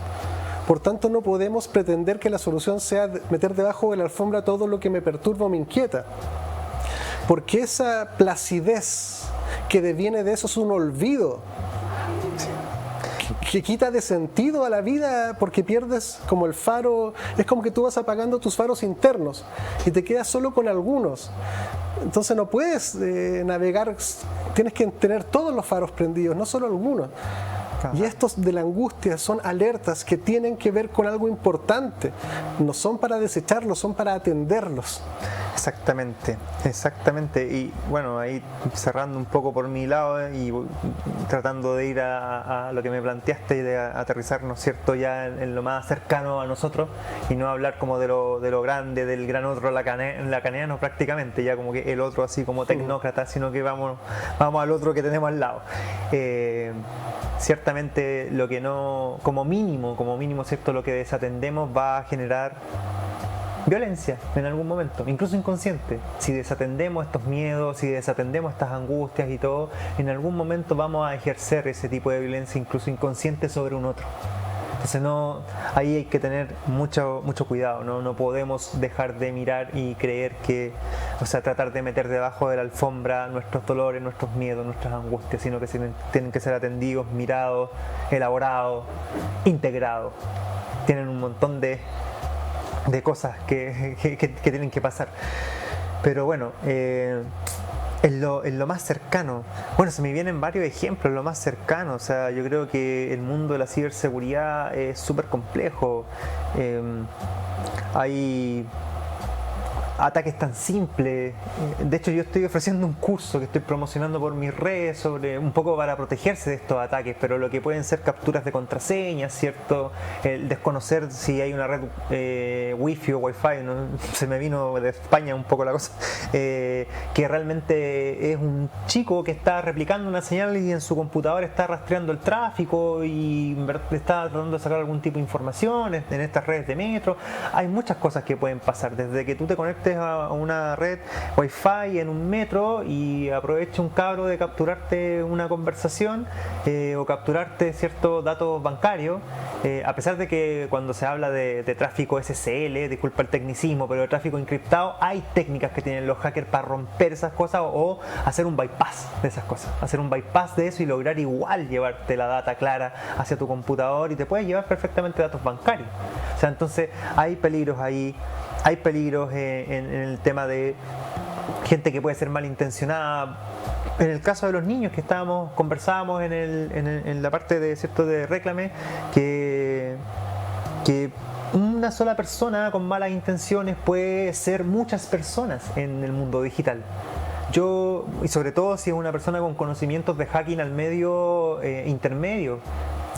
Por tanto, no podemos pretender que la solución sea meter debajo de la alfombra todo lo que me perturba o me inquieta. Porque esa placidez que deviene de eso es un olvido que quita de sentido a la vida, porque pierdes como el faro. Es como que tú vas apagando tus faros internos y te quedas solo con algunos. Entonces no puedes navegar, tienes que tener todos los faros prendidos, no solo algunos. Y estos de la angustia son alertas que tienen que ver con algo importante. No son para desecharlos, son para atenderlos. Exactamente. Y bueno, ahí cerrando un poco por mi lado y tratando de ir a lo que me planteaste y de aterrizar, ¿no es cierto?, ya en lo más cercano a nosotros y no hablar como de lo grande, del gran otro lacaniano prácticamente, ya como que el otro así como tecnócrata, sino que vamos al otro que tenemos al lado. Ciertamente lo que no, como mínimo, ¿cierto?, lo que desatendemos va a generar violencia en algún momento, incluso inconsciente. Si desatendemos estos miedos, si desatendemos estas angustias y todo, en algún momento vamos a ejercer ese tipo de violencia, incluso inconsciente, sobre un otro. Entonces ahí hay que tener mucho cuidado, no podemos dejar de mirar y creer que, tratar de meter debajo de la alfombra nuestros dolores, nuestros miedos, nuestras angustias, sino que tienen que ser atendidos, mirados, elaborados, integrados. Tienen un montón de cosas que tienen que pasar. Pero bueno, en lo más cercano, se me vienen varios ejemplos, lo más cercano. Yo creo que el mundo de la ciberseguridad es súper complejo. Hay ataques tan simples. De hecho, yo estoy ofreciendo un curso que estoy promocionando por mis redes sobre un poco para protegerse de estos ataques, pero lo que pueden ser capturas de contraseñas, ¿cierto? El desconocer si hay una red wifi o wifi, ¿no? Se me vino de España un poco la cosa, que realmente es un chico que está replicando una señal y en su computador está rastreando el tráfico y está tratando de sacar algún tipo de información en estas redes de metro. Hay muchas cosas que pueden pasar, desde que tú te conectes a una red wifi en un metro y aproveche un cabro de capturarte una conversación o capturarte ciertos datos bancarios, a pesar de que cuando se habla de tráfico SSL, disculpa el tecnicismo, pero de tráfico encriptado, hay técnicas que tienen los hackers para romper esas cosas o hacer un bypass de esas cosas, hacer un bypass de eso y lograr igual llevarte la data clara hacia tu computador y te puedes llevar perfectamente datos bancarios. Entonces hay peligros ahí. Hay peligros en el tema de gente que puede ser malintencionada. En el caso de los niños que conversábamos en la parte de Réclame, que una sola persona con malas intenciones puede ser muchas personas en el mundo digital. Y sobre todo si es una persona con conocimientos de hacking al medio intermedio.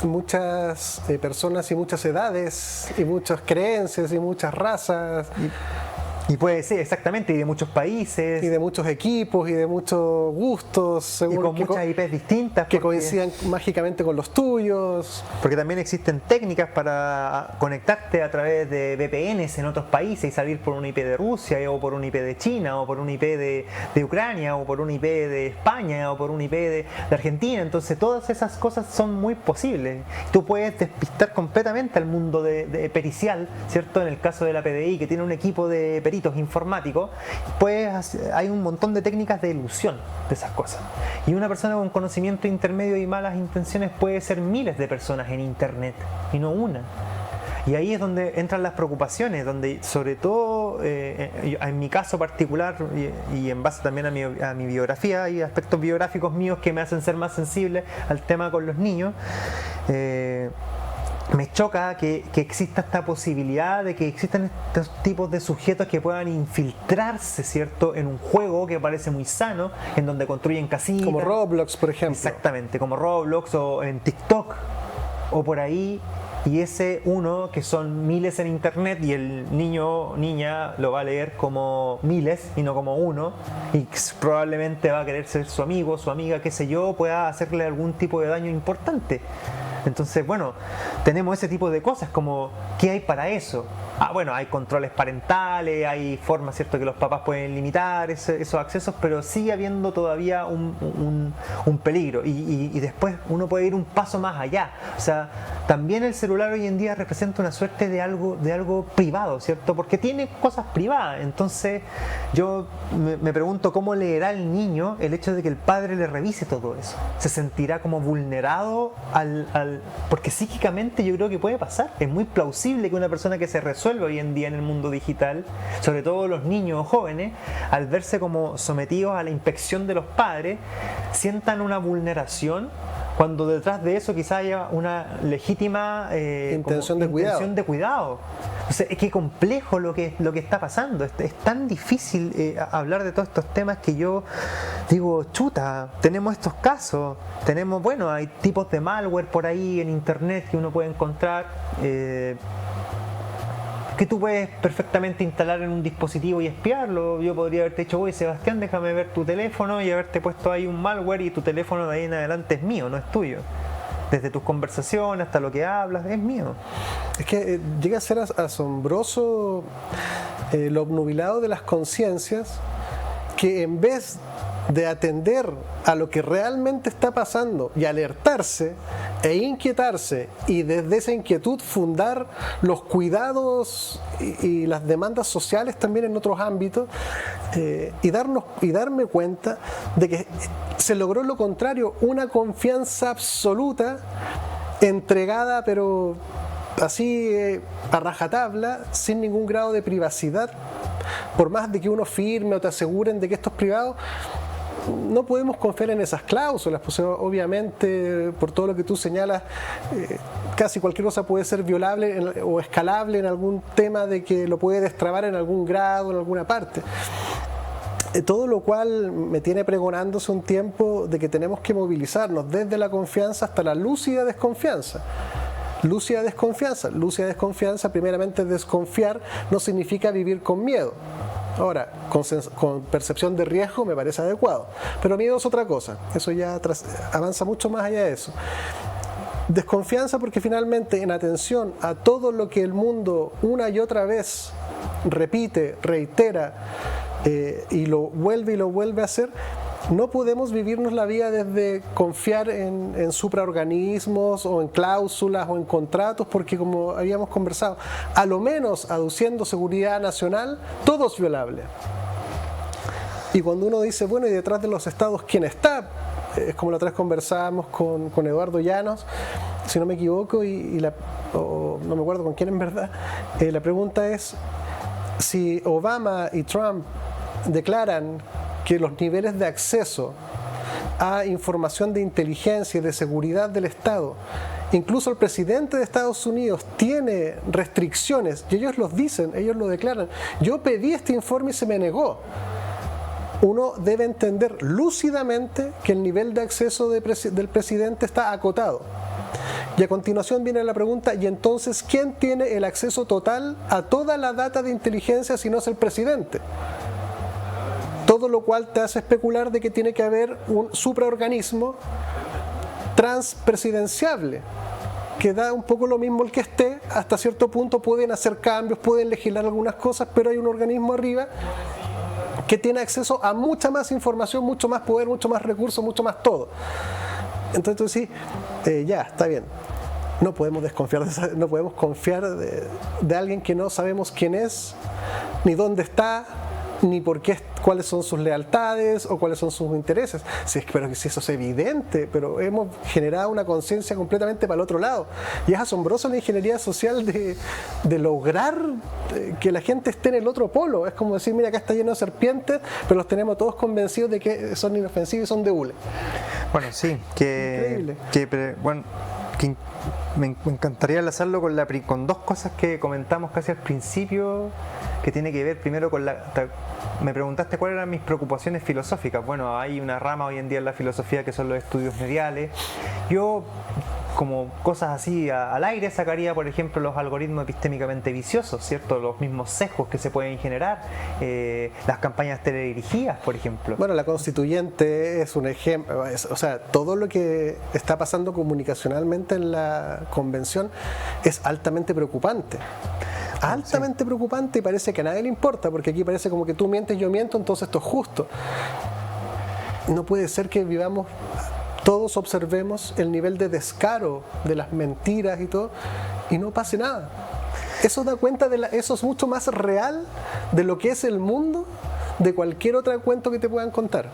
Muchas personas y muchas edades y muchas creencias y muchas razas. Y puede ser, exactamente, y de muchos países. Y de muchos equipos y de muchos gustos. Según y con muchas IPs distintas. Que coincidan mágicamente con los tuyos. Porque también existen técnicas para conectarte a través de VPNs en otros países y salir por una IP de Rusia, o por una IP de China, o por una IP de Ucrania, o por una IP de España, o por una IP de Argentina. Entonces todas esas cosas son muy posibles. Tú puedes despistar completamente al mundo de pericial, ¿cierto? En el caso de la PDI, que tiene un equipo de peritos informáticos, pues hay un montón de técnicas de ilusión de esas cosas. Y una persona con conocimiento intermedio y malas intenciones puede ser miles de personas en internet y no una. Y ahí es donde entran las preocupaciones, donde sobre todo en mi caso particular y en base también a mi biografía, hay aspectos biográficos míos que me hacen ser más sensible al tema con los niños. Me choca que exista esta posibilidad de que existan estos tipos de sujetos que puedan infiltrarse, ¿cierto?, en un juego que parece muy sano, en donde construyen casitas. Como Roblox, por ejemplo. Exactamente, como Roblox o en TikTok o por ahí. Y ese uno, que son miles en internet, y el niño o niña lo va a leer como miles y no como uno, y probablemente va a querer ser su amigo, su amiga, qué sé yo, pueda hacerle algún tipo de daño importante. Entonces, tenemos ese tipo de cosas, como ¿qué hay para eso? bueno, hay controles parentales, hay formas, ¿cierto?, que los papás pueden limitar esos accesos, pero sigue habiendo todavía un peligro. Y después uno puede ir un paso más allá. O sea, también el celular hoy en día representa una suerte de algo privado, ¿cierto? Porque tiene cosas privadas. Entonces yo me pregunto cómo leerá el niño el hecho de que el padre le revise todo eso. Se sentirá como vulnerado porque psíquicamente yo creo que puede pasar. Es muy plausible que una persona que se resuelve hoy en día en el mundo digital, sobre todo los niños o jóvenes, al verse como sometidos a la inspección de los padres, sientan una vulneración, cuando detrás de eso quizá haya una legítima intención de cuidado. O sea, es que complejo lo que está pasando. Es tan difícil hablar de todos estos temas que yo digo, chuta, tenemos estos casos, hay tipos de malware por ahí en internet que uno puede encontrar, que tú puedes perfectamente instalar en un dispositivo y espiarlo. Yo podría haberte dicho, oye Sebastián, déjame ver tu teléfono, y haberte puesto ahí un malware, y tu teléfono de ahí en adelante es mío, no es tuyo. Desde tus conversaciones hasta lo que hablas, es mío. Es que llega a ser asombroso lo obnubilado de las conciencias, que en vez de atender a lo que realmente está pasando y alertarse e inquietarse, y desde esa inquietud fundar los cuidados y las demandas sociales también en otros ámbitos, y darme cuenta de que se logró lo contrario, una confianza absoluta, entregada pero así a rajatabla, sin ningún grado de privacidad. Por más de que uno firme o te aseguren de que esto es privado, no podemos confiar en esas cláusulas, pues obviamente, por todo lo que tú señalas, casi cualquier cosa puede ser violable o escalable en algún tema de que lo puede destrabar en algún grado, en alguna parte. Todo lo cual me tiene pregonándose un tiempo de que tenemos que movilizarnos desde la confianza hasta la lúcida desconfianza. Lúcida desconfianza, primeramente desconfiar no significa vivir con miedo. Ahora, con percepción de riesgo me parece adecuado, pero miedo es otra cosa, eso ya avanza mucho más allá de eso. Desconfianza porque finalmente, en atención a todo lo que el mundo una y otra vez repite, reitera, y lo vuelve a hacer, no podemos vivirnos la vida desde confiar en supraorganismos o en cláusulas o en contratos, porque, como habíamos conversado, a lo menos aduciendo seguridad nacional, todo es violable. Y cuando uno dice, bueno, y detrás de los estados, ¿quién está? Es como la otra vez conversábamos con Eduardo Llanos, si no me equivoco, o no me acuerdo con quién en verdad. La pregunta es, si Obama y Trump declaran que los niveles de acceso a información de inteligencia y de seguridad del Estado, incluso el presidente de Estados Unidos tiene restricciones, y ellos los dicen, ellos lo declaran, yo pedí este informe y se me negó. Uno debe entender lúcidamente que el nivel de acceso del presidente está acotado. Y a continuación viene la pregunta, ¿y entonces quién tiene el acceso total a toda la data de inteligencia si no es el presidente? Todo lo cual te hace especular de que tiene que haber un supraorganismo transpresidenciable, que da un poco lo mismo el que esté, hasta cierto punto pueden hacer cambios, pueden legislar algunas cosas, pero hay un organismo arriba que tiene acceso a mucha más información, mucho más poder, mucho más recursos, mucho más todo. Entonces sí, ya, está bien. No podemos desconfiar no podemos confiar de alguien que no sabemos quién es, ni dónde está, ni por qué, cuáles son sus lealtades o cuáles son sus intereses. Pero si eso es evidente, pero hemos generado una conciencia completamente para el otro lado. Y es asombroso la ingeniería social de lograr que la gente esté en el otro polo. Es como decir, mira, acá está lleno de serpientes, pero los tenemos todos convencidos de que son inofensivos y son de hule. Bueno, sí, increíble. Me encantaría enlazarlo con dos cosas que comentamos casi al principio, que tiene que ver primero con me preguntaste cuáles eran mis preocupaciones filosóficas. Bueno, hay una rama hoy en día en la filosofía que son los estudios mediales. Yo, como cosas así al aire, sacaría, por ejemplo, los algoritmos epistémicamente viciosos, ¿cierto? Los mismos sesgos que se pueden generar, las campañas teledirigidas, por ejemplo. Bueno, la constituyente es un ejemplo, o sea, todo lo que está pasando comunicacionalmente en la convención es altamente preocupante. altamente preocupante y parece que a nadie le importa, porque aquí parece como que tú mientes, yo miento, entonces esto es justo. No puede ser que vivamos, todos observemos el nivel de descaro de las mentiras y todo, y no pase nada. Eso da cuenta eso es mucho más real de lo que es el mundo de cualquier otro cuento que te puedan contar.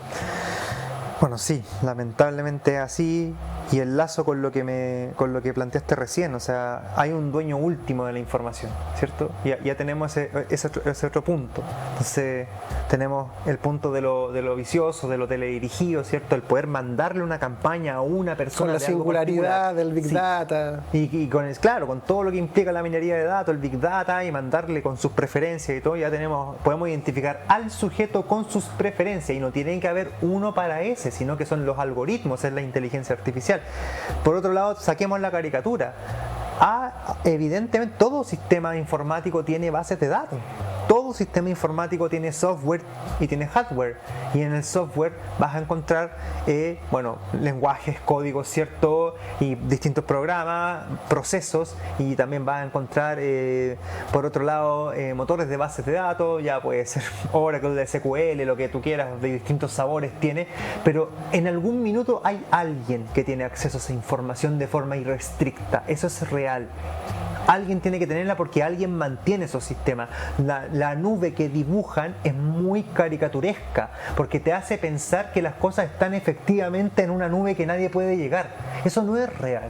Bueno, sí, lamentablemente es así, y enlazo con lo que planteaste recién, o sea, hay un dueño último de la información, ¿cierto? Ya tenemos ese otro punto. Entonces, tenemos el punto de lo vicioso, de lo teledirigido, ¿cierto? El poder mandarle una campaña a una persona. Con la singularidad del Big Data. Y claro, con todo lo que implica la minería de datos, el Big Data, y mandarle con sus preferencias y todo, podemos identificar al sujeto con sus preferencias, y no tiene que haber uno para ese, sino que son los algoritmos, es la inteligencia artificial. Por otro lado, saquemos la caricatura. Evidentemente, todo sistema informático tiene bases de datos. Todo sistema informático tiene software y tiene hardware. Y en el software vas a encontrar lenguajes, códigos, ¿cierto? Y distintos programas, procesos. Y también vas a encontrar, por otro lado, motores de bases de datos. Ya puede ser Oracle, SQL, lo que tú quieras, de distintos sabores tiene. Pero en algún minuto hay alguien que tiene acceso a esa información de forma irrestricta. Eso es real. Alguien tiene que tenerla porque alguien mantiene esos sistemas. La nube que dibujan es muy caricaturesca, porque te hace pensar que las cosas están efectivamente en una nube que nadie puede llegar. Eso no es real.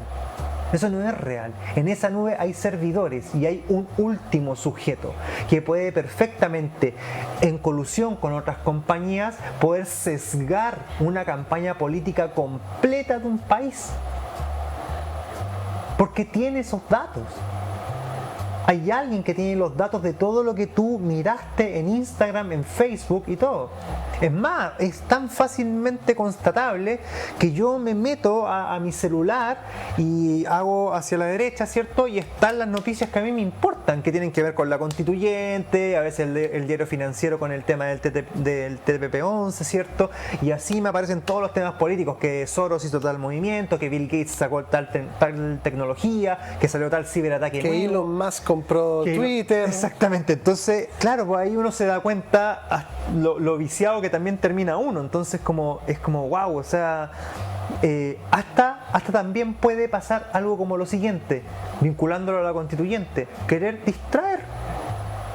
Eso no es real. En esa nube hay servidores y hay un último sujeto que puede perfectamente, en colusión con otras compañías, poder sesgar una campaña política completa de un país. Porque tiene esos datos. Hay alguien que tiene los datos de todo lo que tú miraste en Instagram, en Facebook y todo. Es más, es tan fácilmente constatable que yo me meto a mi celular y hago hacia la derecha, ¿cierto? Y están las noticias que a mí me importan, que tienen que ver con la constituyente, a veces el diario financiero con el tema del TPP-11, ¿cierto? Y así me aparecen todos los temas políticos, que Soros hizo tal movimiento, que Bill Gates sacó tal tecnología, que salió tal ciberataque que nuevo, Elon Musk compró Twitter. Exactamente. Entonces, claro, pues ahí uno se da cuenta lo viciado que también termina uno. Entonces es como wow, o sea, hasta también puede pasar algo como lo siguiente, vinculándolo a la constituyente, querer distraer.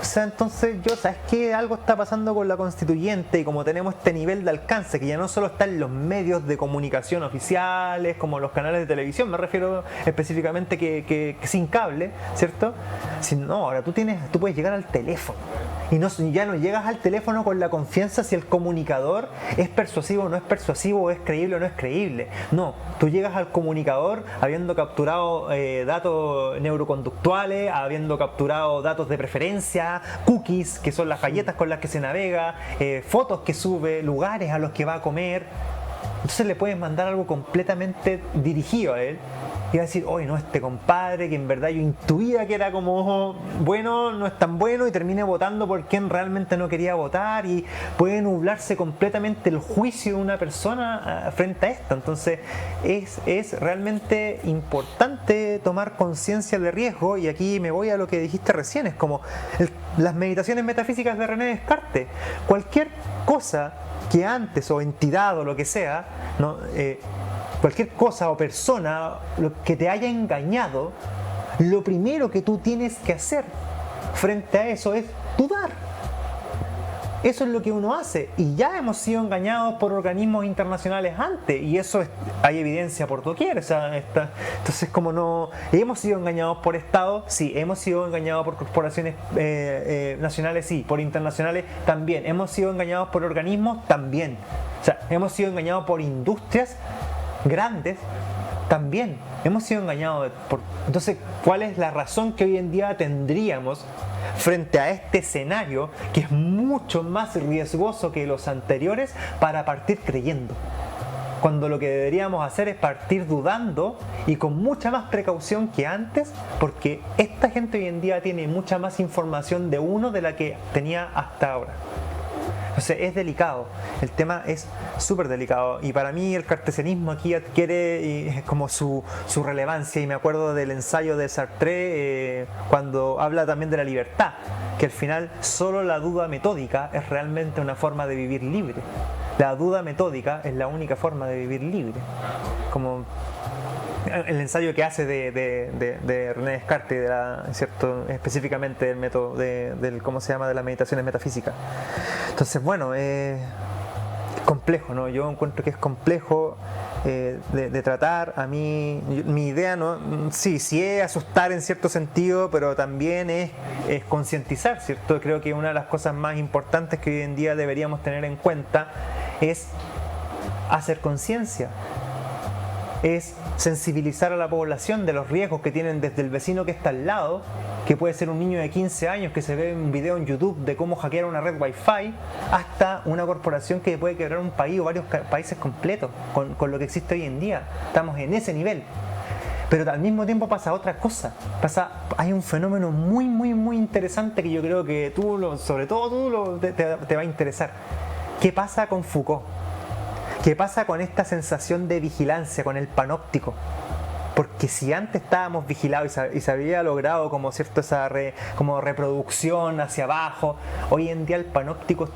O sea, entonces ¿sabes qué? Algo está pasando con la constituyente, y como tenemos este nivel de alcance que ya no solo está en los medios de comunicación oficiales, como los canales de televisión, me refiero específicamente que sin cable, ¿cierto? No, ahora tú puedes llegar al teléfono. Y ya no llegas al teléfono con la confianza si el comunicador es persuasivo o no es persuasivo, o es creíble o no es creíble. No, tú llegas al comunicador habiendo capturado datos neuroconductuales, habiendo capturado datos de preferencia, cookies, que son las galletas con las que se navega, fotos que sube, lugares a los que va a comer. Entonces le puedes mandar algo completamente dirigido a él. Y va a decir, oye, no, este compadre que en verdad yo intuía que era como bueno, no es tan bueno, y termine votando por quien realmente no quería votar, y puede nublarse completamente el juicio de una persona frente a esto. Entonces es realmente importante tomar conciencia de riesgo, y aquí me voy a lo que dijiste recién, es como las meditaciones metafísicas de René Descartes. Cualquier cosa que antes, o entidad o lo que sea, ¿no? Cualquier cosa o persona que te haya engañado, lo primero que tú tienes que hacer frente a eso es dudar. Eso es lo que uno hace, y ya hemos sido engañados por organismos internacionales antes, y eso hay evidencia por doquier. O sea, entonces, como no hemos sido engañados por Estados, sí, hemos sido engañados por corporaciones nacionales, sí, por internacionales también, hemos sido engañados por organismos también, o sea, hemos sido engañados por industrias grandes también, hemos sido engañados entonces, ¿cuál es la razón que hoy en día tendríamos frente a este escenario, que es mucho más riesgoso que los anteriores, para partir creyendo? Cuando lo que deberíamos hacer es partir dudando y con mucha más precaución que antes, porque esta gente hoy en día tiene mucha más información de uno de la que tenía hasta ahora. Entonces es delicado, el tema es súper delicado y para mí el cartesianismo aquí adquiere como su relevancia, y me acuerdo del ensayo de Sartre cuando habla también de la libertad, que al final solo la duda metódica es realmente una forma de vivir libre. La duda metódica es la única forma de vivir libre. Como el ensayo que hace de René Descartes, ¿cierto? Específicamente del método del ¿cómo se llama? De las meditaciones metafísicas. Entonces, bueno, es complejo, ¿no? Yo encuentro que es complejo de tratar. A mí, mi idea, ¿no? Sí es asustar en cierto sentido, pero también es concientizar, ¿cierto? Creo que una de las cosas más importantes que hoy en día deberíamos tener en cuenta es hacer conciencia, es sensibilizar a la población de los riesgos que tienen desde el vecino que está al lado, que puede ser un niño de 15 años que se ve un video en YouTube de cómo hackear una red Wi-Fi, hasta una corporación que puede quebrar un país o varios países completos con lo que existe hoy en día. Estamos en ese nivel. Pero al mismo tiempo pasa otra cosa. Hay un fenómeno muy, muy, muy interesante que yo creo que sobre todo te va a interesar. ¿Qué pasa con Foucault? ¿Qué pasa con esta sensación de vigilancia, con el panóptico? Porque si antes estábamos vigilados y se había logrado como cierto esa como reproducción hacia abajo, hoy en día el panóptico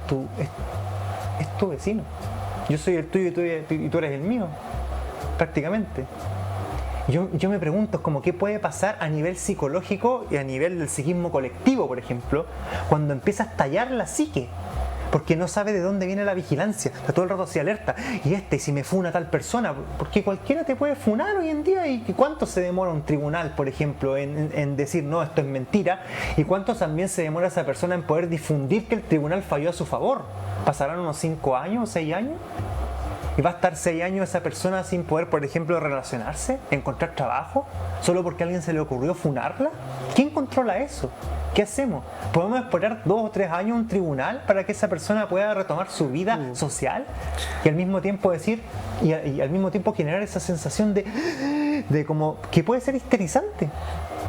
es tu vecino. Yo soy el tuyo y tú eres el mío, prácticamente. Yo me pregunto, como qué puede pasar a nivel psicológico y a nivel del psiquismo colectivo, por ejemplo, cuando empieza a estallar la psique. Porque no sabe de dónde viene la vigilancia, está todo el rato así alerta. Y si me funa tal persona, porque cualquiera te puede funar hoy en día. ¿Y cuánto se demora un tribunal, por ejemplo, en decir no, esto es mentira? ¿Y cuánto también se demora esa persona en poder difundir que el tribunal falló a su favor? ¿Pasarán unos 5 años, 6 años? ¿Y va a estar 6 años esa persona sin poder, por ejemplo, relacionarse, encontrar trabajo, solo porque a alguien se le ocurrió funarla? ¿Quién controla eso? ¿Qué hacemos? ¿Podemos esperar 2 o 3 años un tribunal para que esa persona pueda retomar su vida social? Y al mismo tiempo decir, y al mismo tiempo generar esa sensación de como que puede ser histerizante.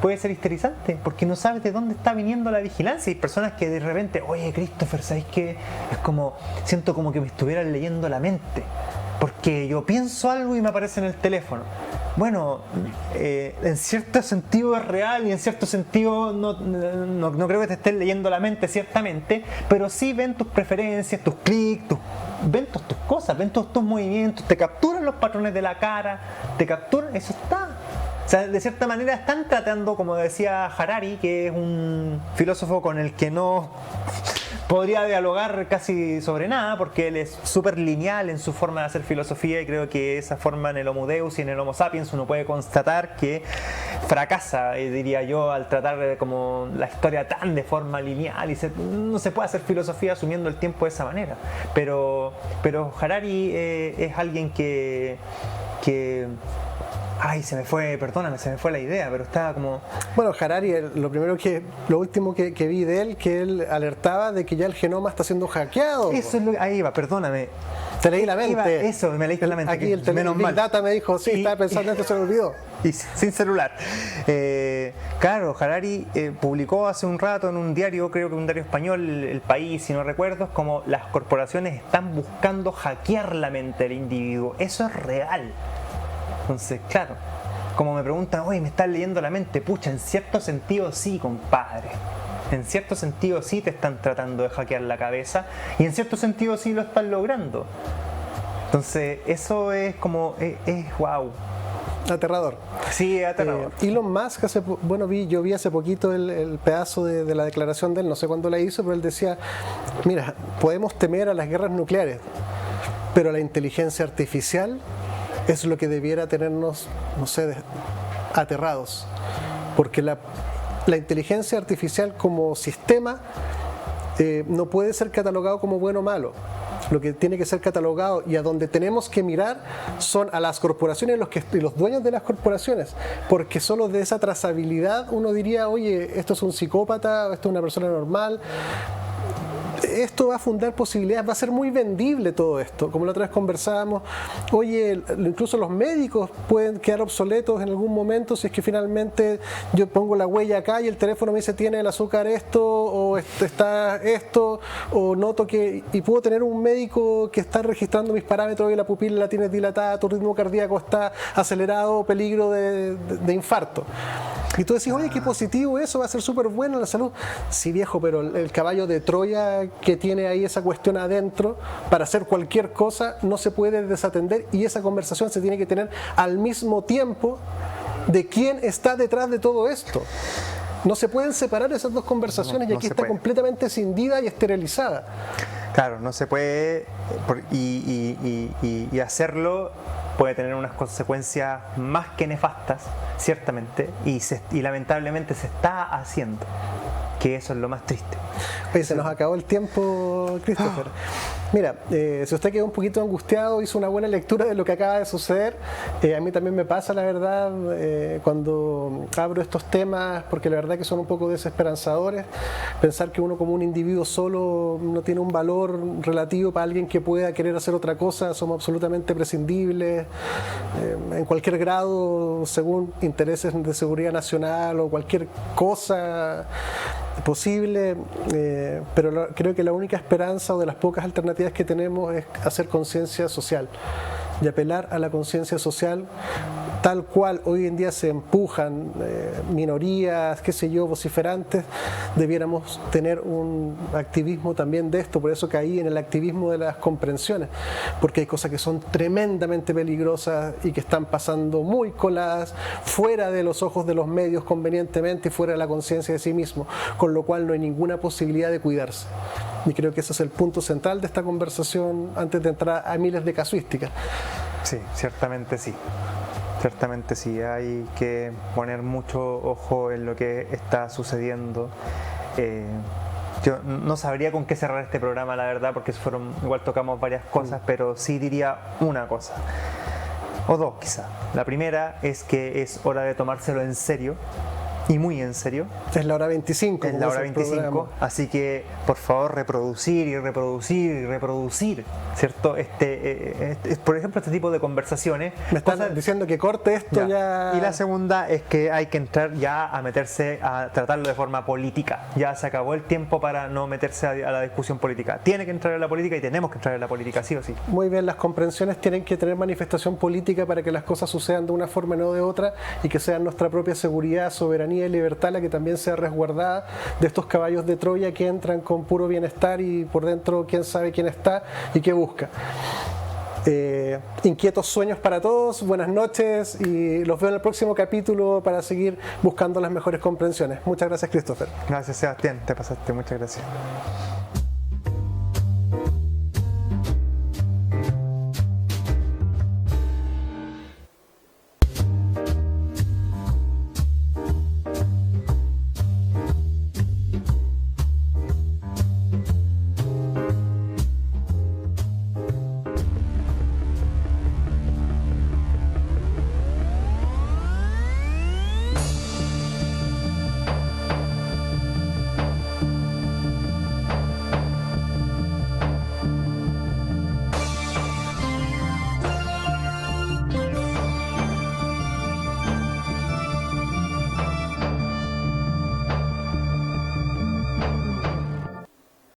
Puede ser histerizante, porque no sabes de dónde está viniendo la vigilancia. Hay personas que de repente, oye, Christopher, ¿sabes qué? Siento como que me estuvieran leyendo la mente, porque yo pienso algo y me aparece en el teléfono. Bueno, en cierto sentido es real y en cierto sentido no creo que te estén leyendo la mente, ciertamente, pero sí ven tus preferencias, tus clics, ven todas tus cosas, ven todos tus movimientos, te capturan los patrones de la cara, eso está. O sea, de cierta manera están tratando, como decía Harari, que es un filósofo con el que no podría dialogar casi sobre nada, porque él es súper lineal en su forma de hacer filosofía, y creo que esa forma en el Homo Deus y en el Homo Sapiens uno puede constatar que fracasa, diría yo, al tratar como la historia tan de forma lineal, y no se puede hacer filosofía asumiendo el tiempo de esa manera. Pero Harari es alguien que ay, se me fue la idea, pero estaba como... Bueno, Harari, lo último que vi de él, que él alertaba de que ya el genoma está siendo hackeado. Eso es ahí va, perdóname. Te leí la mente. Eso, me leíste la mente. Aquí el Big Data me dijo, sí, estaba pensando en esto, se me olvidó. Y sin celular. Claro, Harari publicó hace un rato en un diario, creo que un diario español, El País, si no recuerdo, como las corporaciones están buscando hackear la mente del individuo. Eso es real. Entonces, claro, como me preguntan, oye, ¿me estás leyendo la mente? Pucha, en cierto sentido sí, compadre. En cierto sentido sí te están tratando de hackear la cabeza, y en cierto sentido sí lo están logrando. Entonces, eso es como, es wow. Aterrador. Sí, aterrador. Elon Musk, yo vi hace poquito el pedazo de la declaración de él, no sé cuándo la hizo, pero él decía, mira, podemos temer a las guerras nucleares, pero la inteligencia artificial es lo que debiera tenernos, no sé, aterrados. Porque la inteligencia artificial como sistema no puede ser catalogado como bueno o malo. Lo que tiene que ser catalogado y a donde tenemos que mirar son a las corporaciones y los dueños de las corporaciones. Porque solo de esa trazabilidad uno diría, oye, esto es un psicópata, esto es una persona normal. esto va a fundar posibilidades, va a ser muy vendible todo esto. Como la otra vez conversábamos, oye, incluso los médicos pueden quedar obsoletos en algún momento si es que finalmente yo pongo la huella acá y el teléfono me dice tiene el azúcar esto, o está esto, o noto que, y puedo tener un médico que está registrando mis parámetros y la pupila la tienes dilatada, tu ritmo cardíaco está acelerado, peligro de infarto. Y tú decís, oye, qué positivo eso, va a ser súper bueno en la salud. Sí, viejo, pero el caballo de Troya que tiene ahí esa cuestión adentro, para hacer cualquier cosa, no se puede desatender, y esa conversación se tiene que tener al mismo tiempo de quién está detrás de todo esto. No se pueden separar esas dos conversaciones, y aquí está completamente cindida y esterilizada. Claro, no se puede, y hacerlo puede tener unas consecuencias más que nefastas, ciertamente, y lamentablemente se está haciendo, que eso es lo más triste. Oye, se nos acabó el tiempo, Christopher. Mira, si usted quedó un poquito angustiado, hizo una buena lectura de lo que acaba de suceder. A mí también me pasa, la verdad, cuando abro estos temas, porque la verdad que son un poco desesperanzadores. Pensar que uno como un individuo solo no tiene un valor relativo para alguien que pueda querer hacer otra cosa. Somos absolutamente prescindibles, en cualquier grado, según intereses de seguridad nacional o cualquier cosa posible, pero creo que la única esperanza, o de las pocas alternativas que tenemos, es hacer conciencia social y apelar a la conciencia social tal cual hoy en día se empujan minorías, qué sé yo, vociferantes. Debiéramos tener un activismo también de esto. Por eso caí en el activismo de las comprensiones, porque hay cosas que son tremendamente peligrosas y que están pasando muy coladas, fuera de los ojos de los medios convenientemente y fuera de la conciencia de sí mismo, con lo cual no hay ninguna posibilidad de cuidarse. Y creo que ese es el punto central de esta conversación antes de entrar a miles de casuísticas. Sí, ciertamente sí. Ciertamente sí, hay que poner mucho ojo en lo que está sucediendo. Yo no sabría con qué cerrar este programa, la verdad, porque igual tocamos varias cosas, pero sí diría una cosa, o dos quizá. La primera es que es hora de tomárselo en serio, y muy en serio. Es la hora 25. Es la hora 25, así que por favor reproducir y reproducir y reproducir, ¿cierto? Por ejemplo, este tipo de conversaciones. Me están diciendo que corte esto ya. Y la segunda es que hay que entrar ya a meterse, a tratarlo de forma política. Ya se acabó el tiempo para no meterse a la discusión política. Tiene que entrar en la política y tenemos que entrar en la política, sí o sí. Muy bien, las comprensiones tienen que tener manifestación política para que las cosas sucedan de una forma y no de otra, y que sean nuestra propia seguridad, soberanía y libertad la que también sea resguardada de estos caballos de Troya que entran con puro bienestar y por dentro quién sabe quién está y qué busca. Inquietos sueños para todos, buenas noches, y los veo en el próximo capítulo para seguir buscando las mejores comprensiones. Muchas gracias, Christopher. Gracias, Sebastián, te pasaste, muchas gracias.